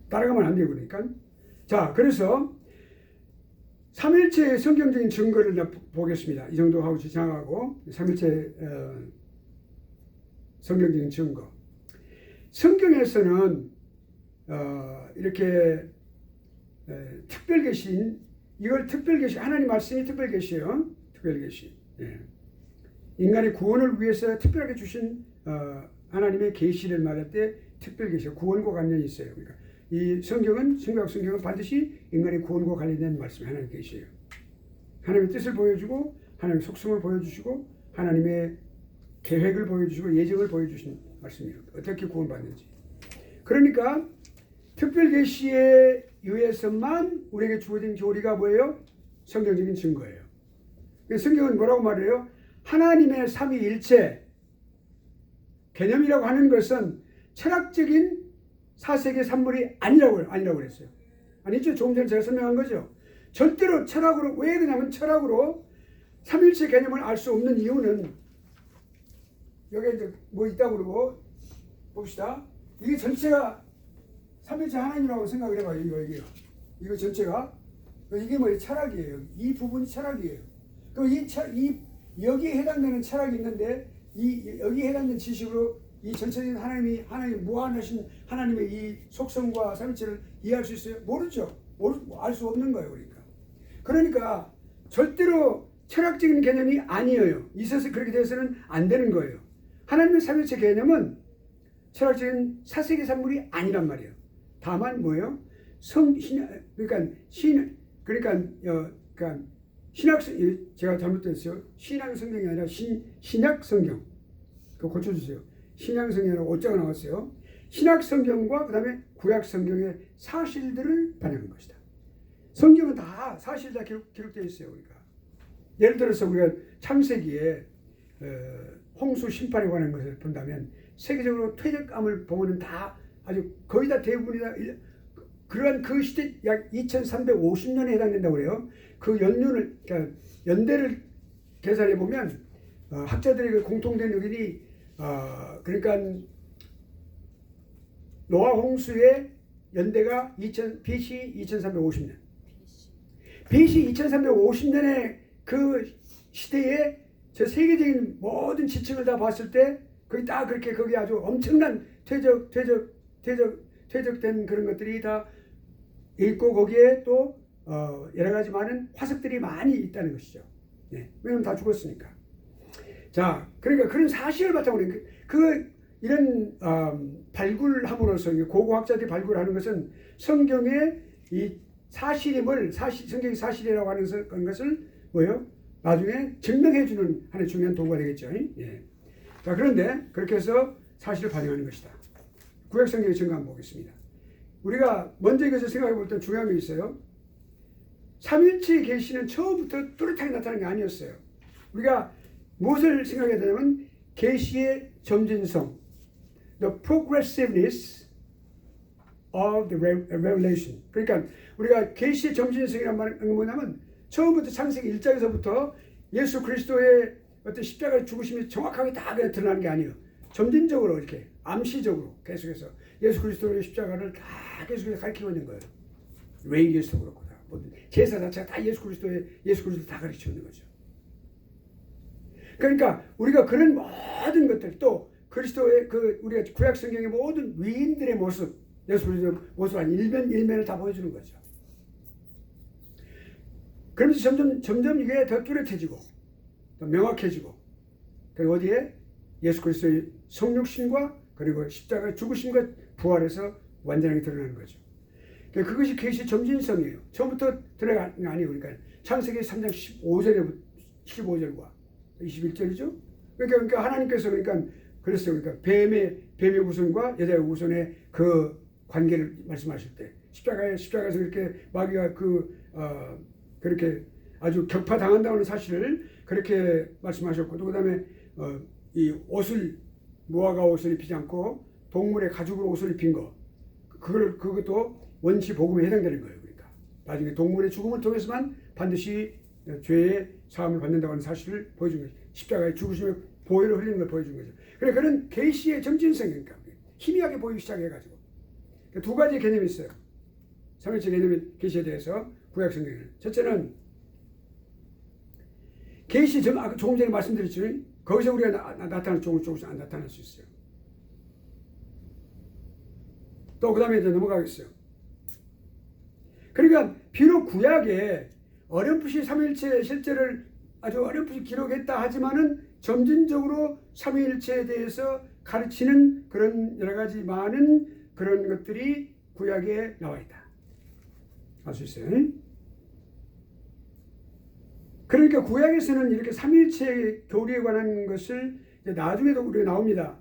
따라가면 안 되고 그러니까. 자 그래서 삼일체의 성경적인 증거를 보겠습니다. 이 정도 하고 지나가고 삼일체 성경적인 증거. 성경에서는 이렇게 특별계시인 이걸 특별계시 하나님 말씀이 특별계시예요. 특별계시. 예. 인간의 구원을 위해서 특별하게 주신 하나님의 계시를 말할 때 특별계시 구원과 관련이 있어요. 그러니까 이 성경은 성경은 반드시 인간의 구원과 관련된 말씀이 하나님의 계시예요. 하나님의 뜻을 보여주고 하나님의 속성을 보여주시고 하나님의 계획을 보여주시고 예정을 보여주신 말씀이에요. 어떻게 구원받는지. 그러니까 특별계시에 의해서만 우리에게 주어진 교리가 뭐예요? 성경적인 증거예요. 성경은 뭐라고 말해요? 하나님의 삼위일체 개념이라고 하는 것은 철학적인 사색의 산물이 아니라고 그랬어요. 아니죠? 조금 전에 제가 설명한 거죠. 절대로 철학으로 왜 그러냐면 철학으로 삼일체 개념을 알 수 없는 이유는 여기 이제 뭐 있다고 그러고 봅시다. 이게 전체가 삼일체 하나님이라고 생각을 해봐요. 이거 전체가 이게 뭐예요? 철학이에요. 이 부분이 철학이에요. 그럼 여기에 해당되는 철학이 있는데 여기에 해당되는 지식으로 이 전체적인 하나님 무한하신 하나님의 이 속성과 삼일체를 이해할 수 있어요? 모르죠. 알 수 없는 거예요. 그러니까 절대로 철학적인 개념이 아니에요. 있어서 그렇게 돼서는 안 되는 거예요. 하나님의 삼일체 개념은 철학적인 사색의 산물이 아니란 말이에요. 다만 뭐예요? 그러니까 신약 제가 잘못됐어요. 신약 성경이 아니라 신약 성경. 그거 고쳐주세요. 신약 성경이라고 오자가 나왔어요. 신약 성경과 그다음에 구약 성경의 사실들을 반영한 것이다. 성경은 다 사실 다 기록되어 있어요. 예를 들어서 우리가 창세기에 홍수 심판에 관한 것을 본다면 세계적으로 퇴적감을 보면은 다 아주 거의 다 대부분이 다 그러한 그 시대 약 2350년에 해당된다고 그래요. 그 그러니까 연대를 계산해 보면 학자들의 그 공통된 의견이 그러니까 노아 홍수의 연대가 BC 2350년. BC 2350년의 그 시대에 저 세계적인 모든 지층을 다 봤을 때 거기 딱 그렇게 거기 아주 엄청난 퇴적된 그런 것들이 다 있고 거기에 또 여러 가지 많은 화석들이 많이 있다는 것이죠. 네. 왜냐면 다 죽었으니까. 자, 그러니까 그런 사실을 바탕으로 이런 발굴함으로써 고고학자들이 발굴하는 것은 성경의 이 사실임을 성경의 사실이라고 하는 것을 뭐요? 나중에 증명해주는 하나의 중요한 도구가 되겠죠. 예. 자, 그런데 그렇게 해서 사실을 반영하는 것이다. 구약성경의 증거 한번 보겠습니다. 우리가 먼저 이것을 생각해 볼 때 중요한 게 있어요. 삼일체의 계시는 처음부터 뚜렷하게 나타난 게 아니었어요. 우리가 무엇을 생각해야 되냐면 계시의 점진성, the progressiveness of the revelation. 그러니까 우리가 계시의 점진성이란 말은 뭐냐면 처음부터 창세기 1장에서부터 예수 그리스도의 어떤 십자가의 죽으심이 정확하게 다 그냥 드러나는 게 아니에요. 점진적으로 이렇게 암시적으로 계속해서 예수 그리스도의 십자가를 다 계속해서 가르치고 있는 거예요. 레이기에서도 그렇고 제사 자체가 다 예수 그리스도 다 가르치고 있는 거죠. 그러니까 우리가 그런 모든 것들 또 그리스도의 그 우리가 구약 성경의 모든 위인들의 모습, 예수 그리스도의 모습 한 일면을 다 보여주는 거죠. 그러면서 점점 이게 더 뚜렷해지고 더 명확해지고 그리고 어디에 예수 그리스도의 성육신과 그리고 십자가의 죽으심과 부활에서 완전하게 드러나는 거죠. 그것이 계시 점진성이에요. 처음부터 들어간 게 아니에요. 그러니까 창세기 3장 15절과 21절이죠. 그러니까 하나님께서 그랬어요. 그러니까 뱀의 우선과 여자의 우선의 그 관계를 말씀하실 때 십자가에서 그렇게 마귀가 그렇게 아주 격파당한다는 사실을 그렇게 말씀하셨고 또 그다음에 이 옷을 무화과 옷을 입히지 않고 동물의 가죽으로 옷을 입힌 거 그것도 원시 복음에 해당되는 거예요. 그러니까 나중에 동물의 죽음을 통해서만 반드시 죄의 사함을 받는다고 하는 사실을 보여준 거죠. 십자가의 죽으심의 보혈을 흘리는 걸 보여준 거죠. 그래 그런 계시의 점진성이니까 희미하게 보이기 시작해가지고 두 가지 개념이 있어요. 삼일체 개념의 계시에 대해서 구약 성경에는 첫째는 계시 아까 조금 전에 말씀드렸죠. 거기서 우리가 나타날 조금씩 안 나타날 수 있어요. 또 그 다음에 이제 넘어가겠어요. 그러니까 비록 구약에 어렴풋이 삼위일체의 실제를 아주 어렴풋이 기록했다 하지만은 점진적으로 삼위일체에 대해서 가르치는 그런 여러 가지 많은 그런 것들이 구약에 나와 있다. 알 수 있어요. 그러니까 구약에서는 이렇게 삼위일체 교리에 관한 것을 이제 나중에도 우리가 나옵니다.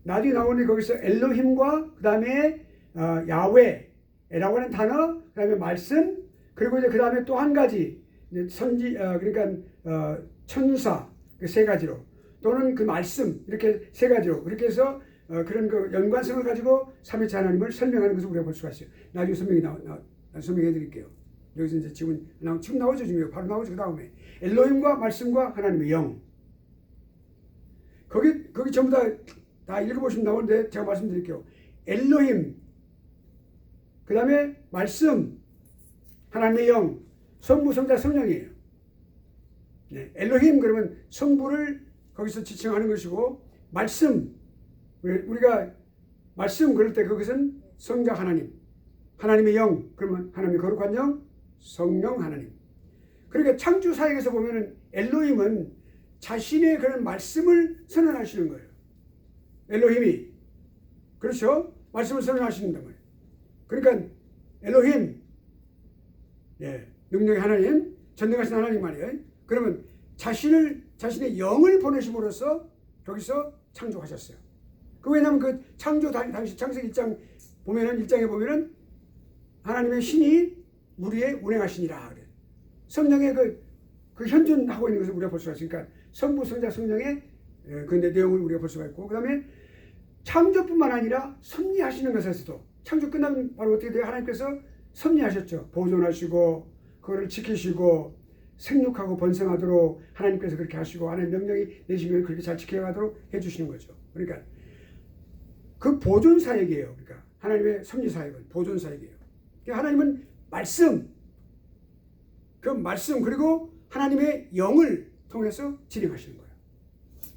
나중에 나오는데 거기서 엘로힘과 그 다음에 야훼라고 하는 단어, 그 다음에 말씀, 그리고 이제 그 다음에 또 한 가지 선지 그러니까 천사 그 세 가지로 또는 그 말씀 이렇게 세 가지로 그렇게 해서 그런 그 연관성을 가지고 삼위일체 하나님을 설명하는 것을 우리가 볼 수가 있어요. 나중에 설명해 드릴게요. 여기서 이제 지금 나오죠. 지금 바로 나오죠. 그 다음에 엘로힘과 말씀과 하나님의 영. 거기 전부 다 읽어보시면 나오는데 제가 말씀드릴게요. 엘로힘, 그 다음에 말씀, 하나님의 영, 성부, 성자, 성령이에요. 네, 엘로힘 그러면 성부를 거기서 지칭하는 것이고 말씀, 우리가 말씀 그럴 때 그것은 성자 하나님, 하나님의 영 그러면 하나님의 거룩한 영, 성령 하나님. 그러니까 창조 사역에서 보면은 엘로힘은 자신의 그런 말씀을 선언하시는 거예요. 엘로힘이 그렇죠? 말씀을 선언하시는단 말이에요. 그러니까 엘로힘, 능력의 하나님, 전능하신 하나님 말이에요. 그러면 자신의 영을 보내심으로써 거기서 창조하셨어요. 왜냐하면 그 창조 당시 창세기 1장 보면은 1장에 보면은 하나님의 신이 물 위에 운행하시니라 그래. 성령의 그 현존하고 있는 것을 우리가 볼 수가 있으니까 성부, 성자, 성령의 그 내용을 우리가 볼 수가 있고 그 다음에 창조뿐만 아니라 섭리하시는 것에서도 창조 끝나면 바로 어떻게 돼요? 하나님께서 섭리하셨죠. 보존하시고 그거를 지키시고 생육하고 번성하도록 하나님께서 그렇게 하시고 하나님 명령이 내시면 그렇게 잘 지켜가도록 해주시는 거죠. 그러니까 그 보존 사역이에요. 그러니까 하나님의 섭리 사역은 보존 사역이에요. 그러니까 하나님은 말씀, 그 말씀 그리고 하나님의 영을 통해서 진행하시는 거예요.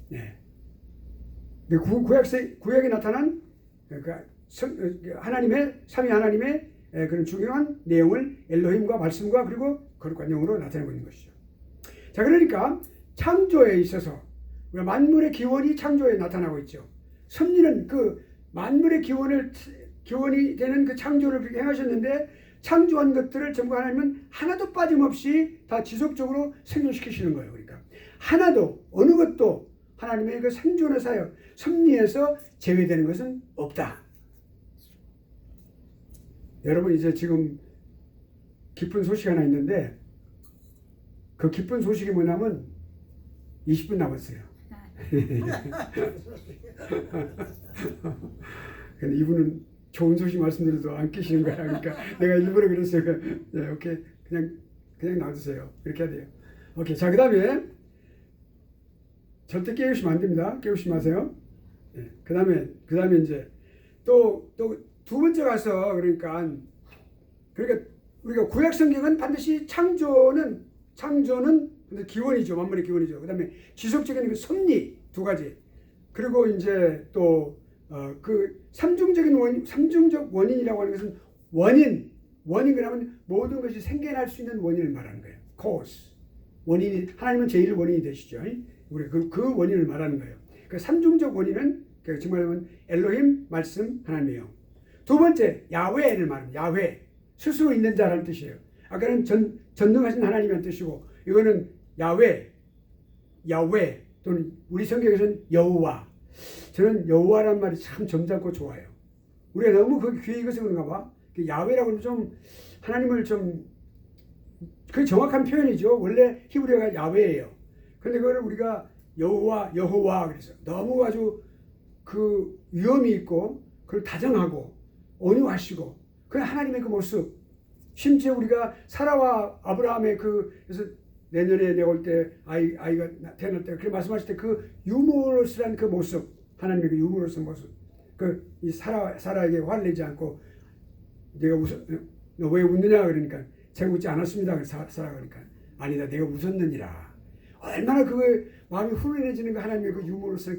네. 구약에 나타난 하나님의 삼위 하나님의 그런 중요한 내용을 엘로힘과 말씀과 그리고 거룩한 영으로 나타내고 있는 것이죠. 자, 그러니까 창조에 있어서 만물의 기원이 창조에 나타나고 있죠. 섭리는 그 만물의 기원이 되는 그 창조를 그렇게 행하셨는데 창조한 것들을 전부 하나님은 하나도 빠짐없이 다 지속적으로 생존시키시는 거예요. 그러니까 하나도 어느 것도 하나님의 그 생존의 사역, 섭리에서 제외되는 것은 없다. 여러분 이제 지금 기쁜 소식 하나 있는데 그 기쁜 소식이 뭐냐면 20분 남았어요. 근데 이분은 좋은 소식 말씀드려도 안 끼시는 거야. 그러니까 내가 일부러 그랬어요. 네, 오케이. 그냥 놔두세요. 이렇게 해야 돼요. 오케이. 자, 그 다음에 절대 깨우시면 안 됩니다. 깨우시지 마세요. 네, 그 다음에 이제 또 두 번째 가서 그러니까 우리가 구약 성경은 반드시 창조는 근데 기원이죠. 만물의 기원이죠. 그다음에 지속적인 그 섭리 두 가지. 그리고 이제 또 그 삼중적 원인이라고 하는 것은 원인 그러면 모든 것이 생겨날 수 있는 원인을 말하는 거예요. cause. 원인이 하나님은 제일 원인이 되시죠. 우리 그 원인을 말하는 거예요. 그 삼중적 원인은 정말 말하면 엘로힘 말씀 하나님이에요. 두 번째 야훼를 말합니다. 야훼 스스로 있는 자라는 뜻이에요. 아까는 전능하신 하나님이라는 뜻이고 이거는 야훼 또는 우리 성경에서는 여호와. 저는 여호와란 말이 참 점잖고 좋아요. 우리가 너무 그 귀에 익어서 그런가 봐. 야훼라고 하면 좀 하나님을 좀 그 정확한 표현이죠. 원래 히브리어가 야훼예요. 그런데 그걸 우리가 여호와 그래서 너무 아주 그 위엄이 있고 그걸 다정하고 온유하시고 그 하나님의 그 모습. 심지어 우리가 사라와 아브라함의 그래서 내년에 내가 올 때 아이가 태어날 때 그렇게 말씀하실 때 그 유머러스한 그 모습, 하나님의 그 유머러스한 모습, 그 이 사라에게 화를 내지 않고 내가 너 왜 웃느냐 그러니까 제가 웃지 않았습니다. 사라가 그러니까 아니다 내가 웃었느니라. 얼마나 그 마음이 훈훈해지는 그 하나님의 그 유머러스한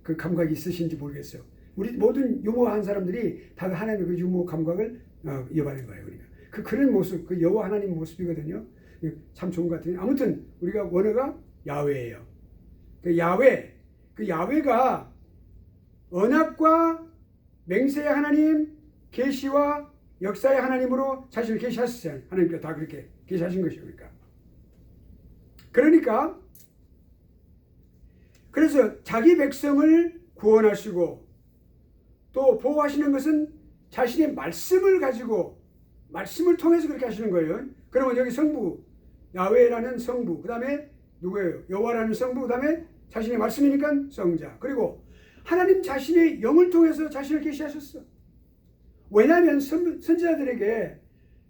그 감각이 있으신지 모르겠어요. 우리 모든 유머한 사람들이 다 하나님의 그 유머 감각을 이어받는 거예요. 그러니까 그런 모습, 그 여호와 하나님 모습이거든요. 참 좋은 것 같아요. 아무튼 우리가 원어가 야훼예요. 그 야훼가 언약과 맹세의 하나님, 계시와 역사의 하나님으로 자신을 계시하셨어요. 하나님께서 다 그렇게 계시하신 것이요. 그러니까 그래서 자기 백성을 구원하시고 또 보호하시는 것은 자신의 말씀을 가지고 말씀을 통해서 그렇게 하시는 거예요. 그러면 여기 성부 야훼라는 성부, 그 다음에 누구예요? 여호와라는 성부, 그 다음에 자신의 말씀이니까 성자. 그리고 하나님 자신의 영을 통해서 자신을 계시하셨어. 왜냐하면 선지자들에게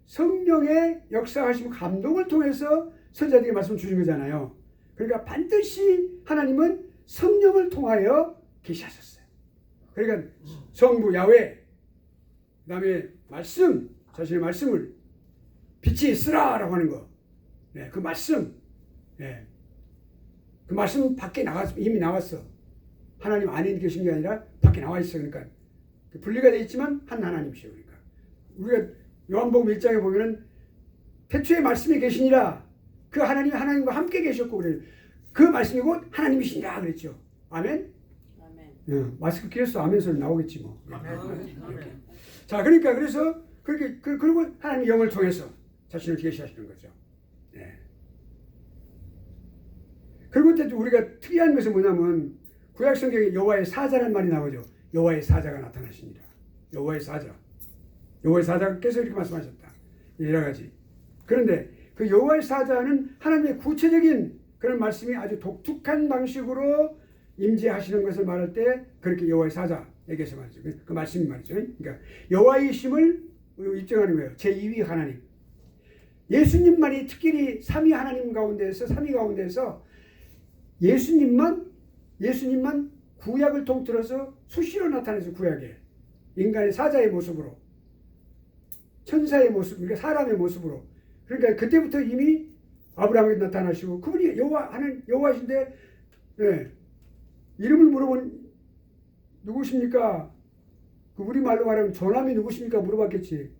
성령의 역사하시고 감동을 통해서 선지자들에게 말씀을 주신 거잖아요. 그러니까 반드시 하나님은 성령을 통하여 계시하셨어요. 그러니까 성부 야훼, 그 다음에 말씀, 자신의 말씀을 빛이 있으라라고 하는 거. 네, 그 말씀, 네, 그 말씀 밖에 이미 나왔어. 하나님 안에 계신 게 아니라 밖에 나와 있어. 그러니까 분리가 되어 있지만 한 하나님이시오. 그러니까 우리가 요한복음 1장에 보면은 태초에 말씀이 계시니라. 그 하나님과 함께 계셨고 그래요. 그 말씀이 곧 하나님이시니라 그랬죠. 아멘. 아멘. 마스크 끼었어. 아멘 소리 나오겠지 뭐. 아멘. 자, 그러니까 그래서 그렇게 그리고 하나님의 영을 통해서 자신을 계시하시는 거죠. 네. 그리고 또 우리가 특이한 것은 뭐냐면 구약 성경에 여호와의 사자라는 말이 나오죠. 여호와의 사자가 나타나십니다. 여호와의 사자께서 이렇게 말씀하셨다. 여러 가지. 그런데 그 여호와의 사자는 하나님의 구체적인 그런 말씀이 아주 독특한 방식으로 임재하시는 것을 말할 때 그렇게 여호와의 사자에게서 말이죠. 그 말씀이 말이죠. 그러니까 여호와의 심을 입증하는 거예요. 제2위 하나님. 예수님만이 특별히 삼위 하나님 가운데서 삼위 가운데서 예수님만 구약을 통틀어서 수시로 나타내서 구약에 인간의 사자의 모습으로 천사의 모습, 그러니까 사람의 모습으로. 그러니까 그때부터 이미 아브라함에게 나타나시고 그분이 여호와신데 네, 이름을 물어본 누구십니까? 그 우리 말로 말하면 조남이 누구십니까? 물어봤겠지.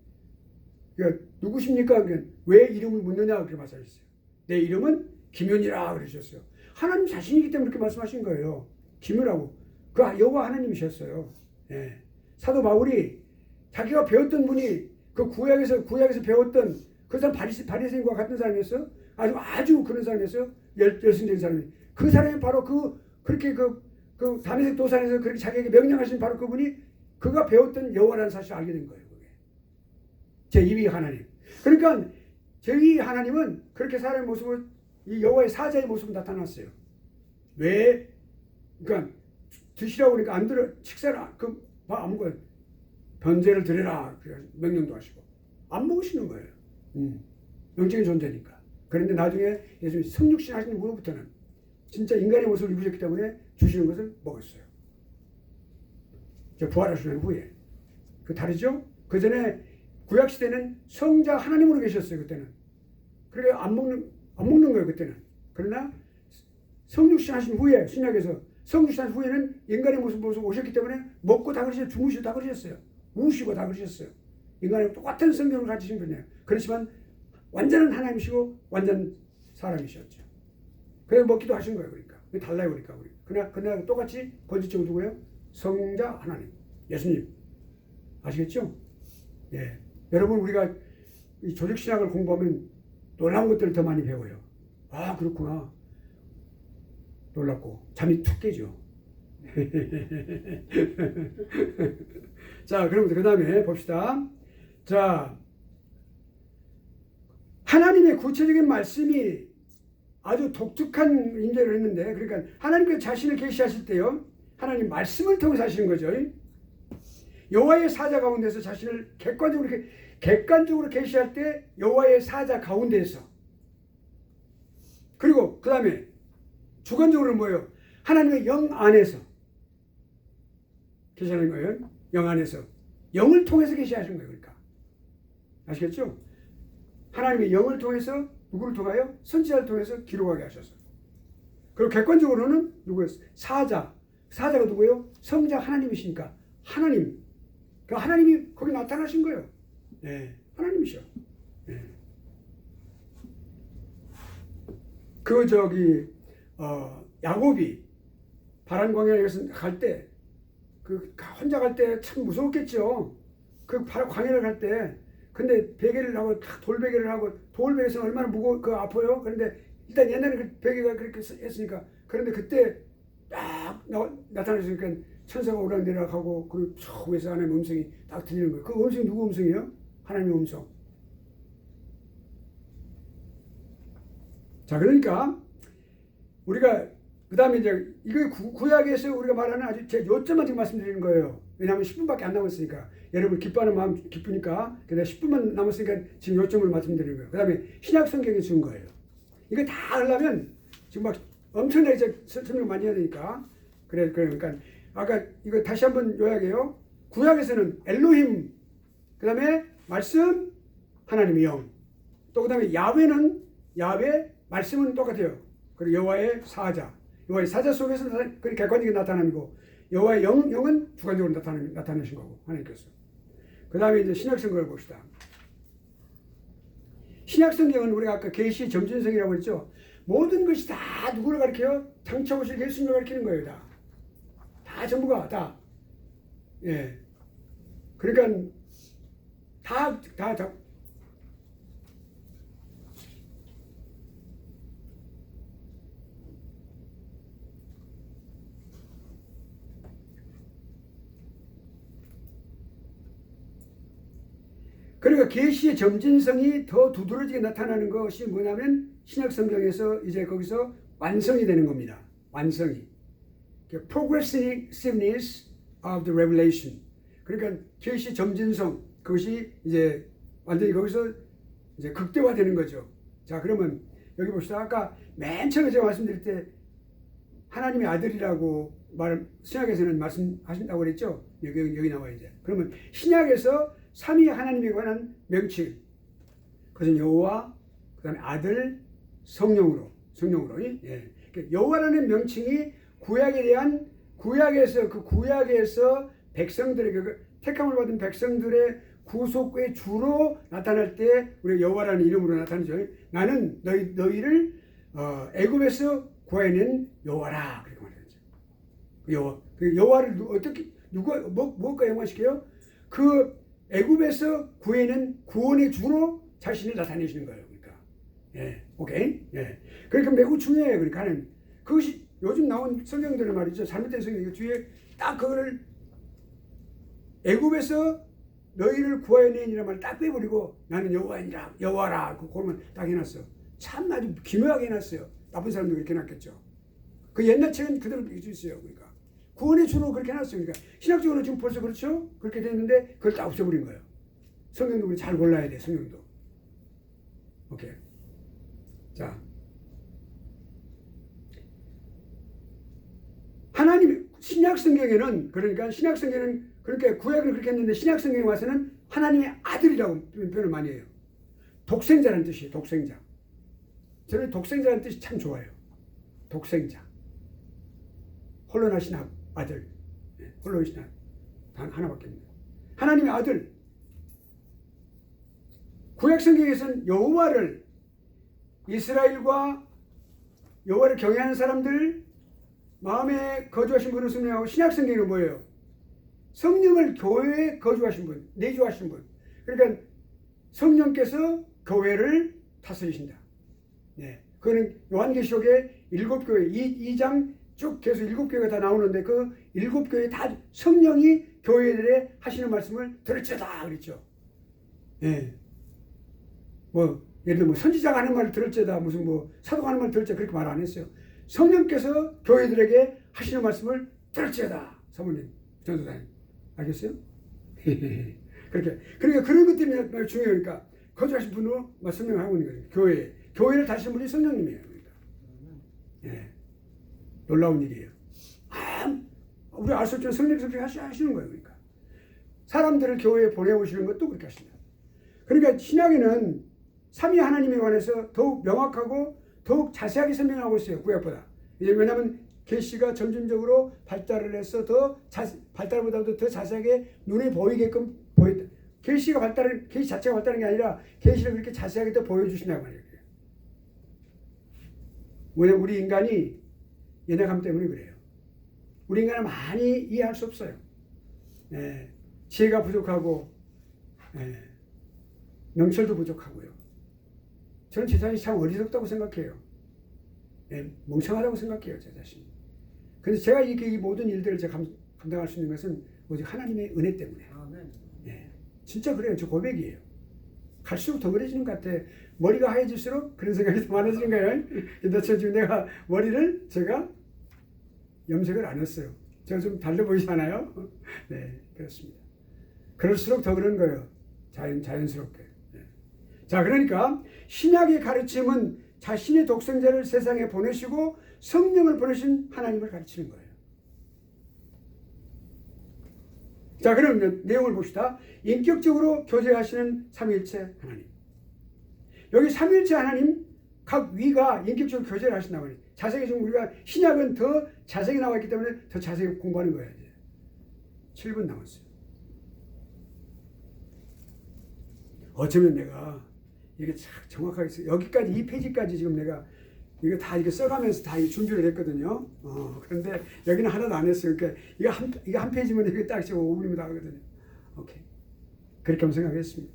그러니까 누구십니까? 그러니까 왜 이름을 묻느냐 그렇게 말씀하셨어요. 내 이름은 기면이라 그러셨어요. 하나님 자신이기 때문에 그렇게 말씀하신 거예요. 기면하고 그 여호와 하나님이셨어요. 네. 사도 바울이 자기가 배웠던 분이 그 구약에서 배웠던 그 사람 바리새인과 같은 사람이었어. 아주 그런 사람이었어요. 열심적인 사람이. 그 사람이 바로 그렇게 다메섹 도산에서 그렇게 자기에게 명령하신 바로 그분이 그가 배웠던 여호와라는 사실을 알게 된 거예요. 그게. 제2위 하나님. 그러니까 제2위 하나님은 그렇게 사람의 모습을 이 여호와의 사자의 모습으로 나타났어요. 왜? 그러니까 드시라고 그러니까 안 들어 식사를 안 먹어요. 번제를 드려라 명령도 하시고 안 먹으시는 거예요. 영적인 존재니까. 그런데 나중에 예수님이 성육신 하시는 후부터는 진짜 인간의 모습을 입으셨기 때문에 주시는 것을 먹었어요. 부활하시는 후에. 그 다르죠? 그 전에 구약 시대는 성자 하나님으로 계셨어요. 그때는. 그러니까 안 먹는 거예요. 그때는. 그러나 성육신하신 후에 신약에서 성육신하신 후에는 인간의 모습으로 오셨기 때문에 먹고 다 그러셨어요. 주무시고 다 그러셨어요. 우시고 다 그러셨어요. 인간의 똑같은 성경을 가지신 분이에요. 그렇지만 완전한 하나님이시고 완전 사람이셨죠. 그래서 먹기도 하신 거예요. 그러니까 달라요. 그러니까 그러나 똑같이 본질적으로 누구예요? 성자 하나님, 예수님. 아시겠죠? 예. 여러분 우리가 이 조직신학을 공부하면 놀라운 것들을 더 많이 배워요. 아 그렇구나. 놀랍고 잠이 툭 깨죠. 자, 그럼 그 다음에 봅시다. 자, 하나님의 구체적인 말씀이 아주 독특한 인재를 했는데, 그러니까 하나님께서 자신을 계시하실 때요, 하나님 말씀을 통해서 하시는 거죠. 여호와의 사자 가운데서 자신을 객관적으로 계시할 때 여호와의 사자 가운데에서, 그리고 그 다음에 주관적으로는 뭐예요? 하나님의 영 안에서 계시하는 거예요. 영 안에서 영을 통해서 계시하시는 거예요. 그러니까 아시겠죠? 하나님의 영을 통해서 누구를 통하여? 선지자를 통해서 기록하게 하셔서. 그리고 객관적으로는 누구예요? 사자가 누구예요? 성자 하나님이시니까 하나님. 그 하나님이 거기 나타나신 거예요. 네, 하나님이셔. 네. 야곱이 바란 광야에서 갈 때, 혼자 갈 때 참 무서웠겠죠. 광야를 갈 때. 근데 베개를 하고 돌베개를 하고 돌베개에서 얼마나 아파요. 그런데 일단 옛날에 그 베개가 그렇게 했으니까. 그런데 그때 딱 나타나시니까 천사가 오락내락하고 그 위에서 하나님의 음성이 딱 들리는 거예요. 그 음성이 누구 음성이에요? 하나님의 음성. 자, 그러니까 우리가 그 다음에 이제 이거 구약에서 우리가 말하는 아주 제 요점만 지금 말씀드리는 거예요. 왜냐하면 10분밖에 안 남았으니까. 여러분 기뻐하는 마음 기쁘니까. 그래서 10분만 남았으니까 지금 요점을 말씀드리는 거예요. 그 다음에 신약 성경에 준 거예요. 이거 다 하려면 지금 막 엄청나게 설명 많이 해야 되니까. 그러니까 아까 이거 다시 한번 요약해요. 구약에서는 엘로힘, 그 다음에 말씀, 하나님의 영. 또 그 다음에 야훼는 야훼, 말씀은 똑같아요. 그리고 여호와의 사자. 여호와의 사자 속에서 객관적인 나타남이고, 여호와의 영은 주관적으로 나타나신 거고, 하나님께서. 그 다음에 이제 신약성경을 봅시다. 신약성경은 우리가 아까 계시 점진성이라고 했죠. 모든 것이 다 누구를 가리켜요? 장차 오실 예수님을 가리키는 거예요. 다 전부가 다. 예. 그러니까 다 그러니까 계시의 점진성이 더 두드러지게 나타나는 것이 뭐냐면 신약 성경에서 이제 거기서 완성이 되는 겁니다. 완성이. Progressiveness of the revelation. 그러니까 계시 점진성, 그것이 이제 완전히 거기서 이제 극대화되는 거죠. 자, 그러면 여기 봅시다. 아까 맨 처음에 제가 말씀드릴 때 하나님의 아들이라고 신약에서는 말씀하신다고 그랬죠. 여기 나와 이제. 그러면 신약에서 삼위 하나님에 관한 명칭, 그것은 여호와, 그다음에 아들, 성령으로. 예. 여호와라는 명칭이 구약에서 백성들에게 택함을 받은 백성들의 구속의 주로 나타날 때 우리 여호와라는 이름으로 나타나죠. 나는 너희를 애굽에서 구해낸 여호와라, 그렇게 말하죠. 여호와를 어떻게 무엇과 연관시켜요? 그 애굽에서 구해낸 구원의 주로 자신을 나타내시는 거예요. 그러니까, 예, 오케이, 예. 그러니까 매우 중요해요. 그러니까 하나님, 그것이 요즘 나온 성경들은 말이죠. 잘못된 성경 뒤에 딱 그거를 애굽에서 너희를 구해낸이라 말을 딱 빼버리고 나는 여호와니라, 여호와라, 그러면 딱 해놨어. 참 아주 기묘하게 해놨어요. 나쁜 사람도 그렇게 해놨겠죠. 그 옛날 책은 그대로 있어요. 그러니까. 구원의 주로 그렇게 해놨어요. 그러니까 신학적으로 지금 벌써 그렇죠? 그렇게 됐는데 그걸 다 없애버린 거예요. 성경도 우리 잘 골라야 돼. 성경도. 오케이. 자, 하나님 신약 성경에는 그러니까 구약을 그렇게 했는데 신약 성경에 와서는 하나님의 아들이라고 표현을 많이 해요. 독생자라는 뜻이에요. 독생자. 저는 독생자라는 뜻이 참 좋아요. 독생자. 홀로 나신 아들. 홀로 나신 아들. 단 하나밖에 없습니다. 하나님의 아들. 구약 성경에서는 여호와를 이스라엘과 여호와를 경외하는 사람들 마음에 거주하신 분을 설명하고 신약 성경은 뭐예요? 성령을 교회에 거주하신 분, 내주하신 분. 그러니까 성령께서 교회를 다스리신다. 네. 그거는 요한계시록의 7교회 2장 쭉 계속 7교회가 다 나오는데 그 7교회 다 성령이 교회들에 하시는 말씀을 들을지어다 그랬죠. 예. 뭐 예를 들면 선지자가 하는 말을 들을지어다 무슨 뭐 사도가 하는 말을 들을지어다 그렇게 말 안 했어요. 성령께서 교회들에게 하시는 말씀을 들을지어다. 사모님, 전도사님. 알겠어요? 그렇게. 그러니까 그런 것 때문에 중요하니까 거주하신 분으로 설명하고 있는 거예요. 교회를 다스리는 분이 성령님이에요. 그러니까. 예. 놀라운 일이에요. 우리 알 수 없지만 성령께서 그렇게 하시는 거예요. 그러니까. 사람들을 교회에 보내오시는 것도 그렇게 하신다. 그러니까 신약에는 삼위 하나님에 관해서 더욱 명확하고 더욱 자세하게 설명하고 있어요. 구약보다. 왜냐하면 계시가 점진적으로 발달을 해서 발달보다도 더 자세하게 눈에 보이게끔 보였다. 계시 자체가 발달한 게 아니라 계시를 그렇게 자세하게 더 보여주신다고 말이에요. 왜냐면 우리 인간이 연약함 때문에 그래요. 우리 인간은 많이 이해할 수 없어요. 예, 지혜가 부족하고 명철도 부족하고요. 저는 제 자신이 참 어리석다고 생각해요. 멍청하다고 생각해요. 제 자신이. 그래서 제가 이 모든 일들을 제가 감당할 수 있는 것은 오직 하나님의 은혜 때문에. 예, 진짜 그래요. 저 고백이에요. 갈수록 더 그래지는 것 같아. 머리가 하얘질수록 그런 생각이 더 많아지는 거예요. 근데 지금 내가 머리를 제가 염색을 안 했어요. 제가 좀 달려 보이지 않아요? 네, 그렇습니다. 그럴수록 더 그런 거예요. 자연스럽게. 네. 자, 그러니까 신약의 가르침은 자신의 독생자를 세상에 보내시고 성령을 보내신 하나님을 가르치는 거예요. 자, 그러면 내용을 봅시다. 인격적으로 교제하시는 삼위일체 하나님. 여기 삼위일체 하나님 각 위가 인격적으로 교제를 하신다고 해요. 자세히 좀 우리가 신약은 더 자세히 나와 있기 때문에 더 자세히 공부하는 거예요. 이제 7분 남았어요. 어쩌면 내가 이게 참 정확하게 여기까지 이 페이지까지 지금 내가 이거 다 이렇게 써가면서 다 준비를 했거든요. 그런데 여기는 하나도 안 했어요. 그러니까 이거 한 페이지면 이게 딱 지금 5분이면 나가거든요. 오케이. 그렇게 한번 생각했습니다.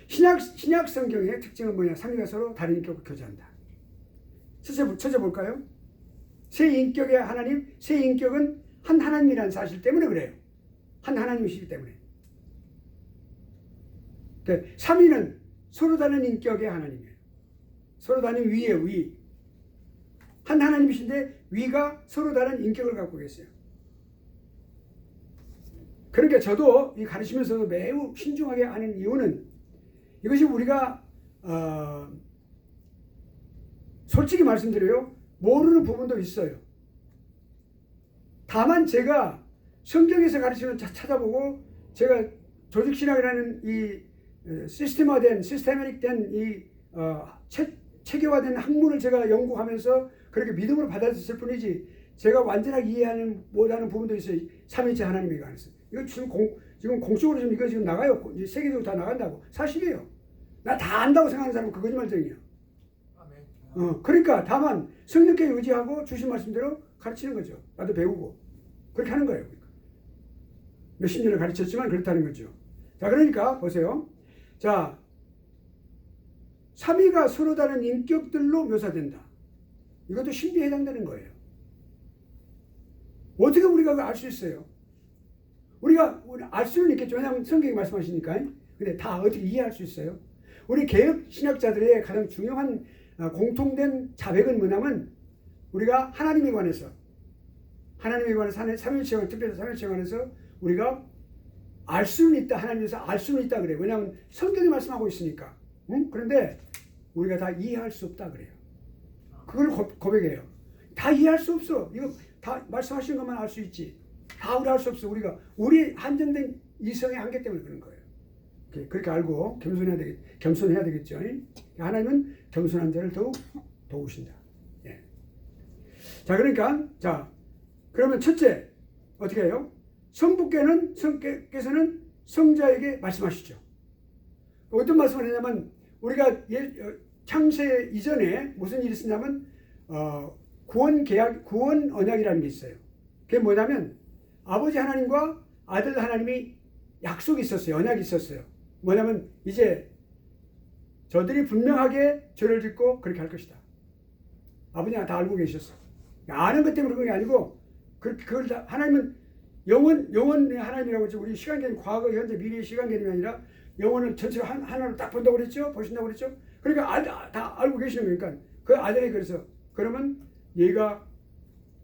신약 성경의 특징은 뭐냐? 삼위가 서로 다른 인격을 교제한다. 찾아볼까요? 세 인격의 하나님, 세 인격은 한 하나님이라는 사실 때문에 그래요. 한 하나님이시기 때문에. 그러니까 삼위는 서로 다른 인격의 하나님이에요. 서로 다른 위예요, 위. 한 하나님이신데 위가 서로 다른 인격을 갖고 계세요. 그러니까 저도 이 가르치면서도 매우 신중하게 하는 이유는 이것이 우리가 솔직히 말씀드려요. 모르는 부분도 있어요. 다만 제가 성경에서 가르치는 찾아보고 제가 조직신학이라는 이 시스테마틱된 이 체계화된 학문을 제가 연구하면서 그렇게 믿음으로 받아들였을 뿐이지 제가 완전하게 이해하는 못하는 부분도 있어요. 삼위일체 하나님에 관해서. 이거 지금 공식으로 이거 지금 나가요. 세계적으로 다 나간다고. 사실이에요. 나 다 안다고 생각하는 사람은 그 거짓말쟁이에요. 그러니까 다만 성령께 의지하고 주신 말씀대로 가르치는 거죠. 나도 배우고 그렇게 하는 거예요. 몇십 년을 가르쳤지만 그렇다는 거죠. 자, 그러니까 보세요. 자, 삼위가 서로 다른 인격들로 묘사된다. 이것도 신비에 해당되는 거예요. 어떻게 우리가 알 수 있어요? 우리가 알 수는 있겠죠. 왜냐하면 성경이 말씀하시니까. 근데 다 어떻게 이해할 수 있어요? 우리 개혁 신학자들의 가장 중요한 공통된 자백은 뭐냐면 우리가 하나님에 관해서 삼위일체, 특별히 삼위일체에 관해서 우리가 알 수는 있다. 하나님에서 알 수는 있다 그래요. 왜냐하면 성경이 말씀하고 있으니까. 그런데 우리가 다 이해할 수 없다 그래요. 그걸 고백해요. 다 이해할 수 없어. 이거 다 말씀하시는 것만 알 수 있지. 다 우리 알 수 없어. 우리 한정된 이성의 한계 때문에 그런 거예요. 그렇게 알고 겸손해야 되겠죠. 하나님은 겸손한 자를 더욱 도우신다. 예. 자, 그러니까 자 그러면 첫째 어떻게 해요? 성부께서는 성자에게 말씀하시죠. 어떤 말씀을 했냐면 우리가 창세 이전에 무슨 일이 있었냐면 구원 계약, 구원 언약이라는 게 있어요. 그게 뭐냐면 아버지 하나님과 아들 하나님이 약속이 있었어요. 언약이 있었어요. 뭐냐면 이제 저들이 분명하게 죄를 짓고 그렇게 할 것이다. 아버지가 다 알고 계셨어. 아는 것 때문에 그런 게 아니고 그걸 다 하나님은 영원의 하나님이라고 했죠. 우리 시간 개념, 과거, 현재, 미래의 시간 개념이 아니라 영혼을 전체로 하나로 딱 본다고 그랬죠. 보신다고 그랬죠. 그러니까 다 알고 계시는 거니까 그 아들이 그래서 그러면 얘가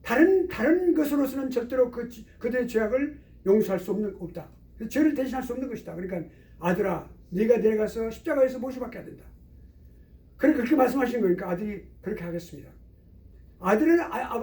다른 것으로서는 절대로 그들의 죄악을 용서할 수 없다. 죄를 대신할 수 없는 것이다. 그러니까 아들아, 네가 내려가서 십자가에서 모시받게 된다. 그러니까 그렇게 말씀하시는 거니까 아들이 그렇게 하겠습니다. 아들은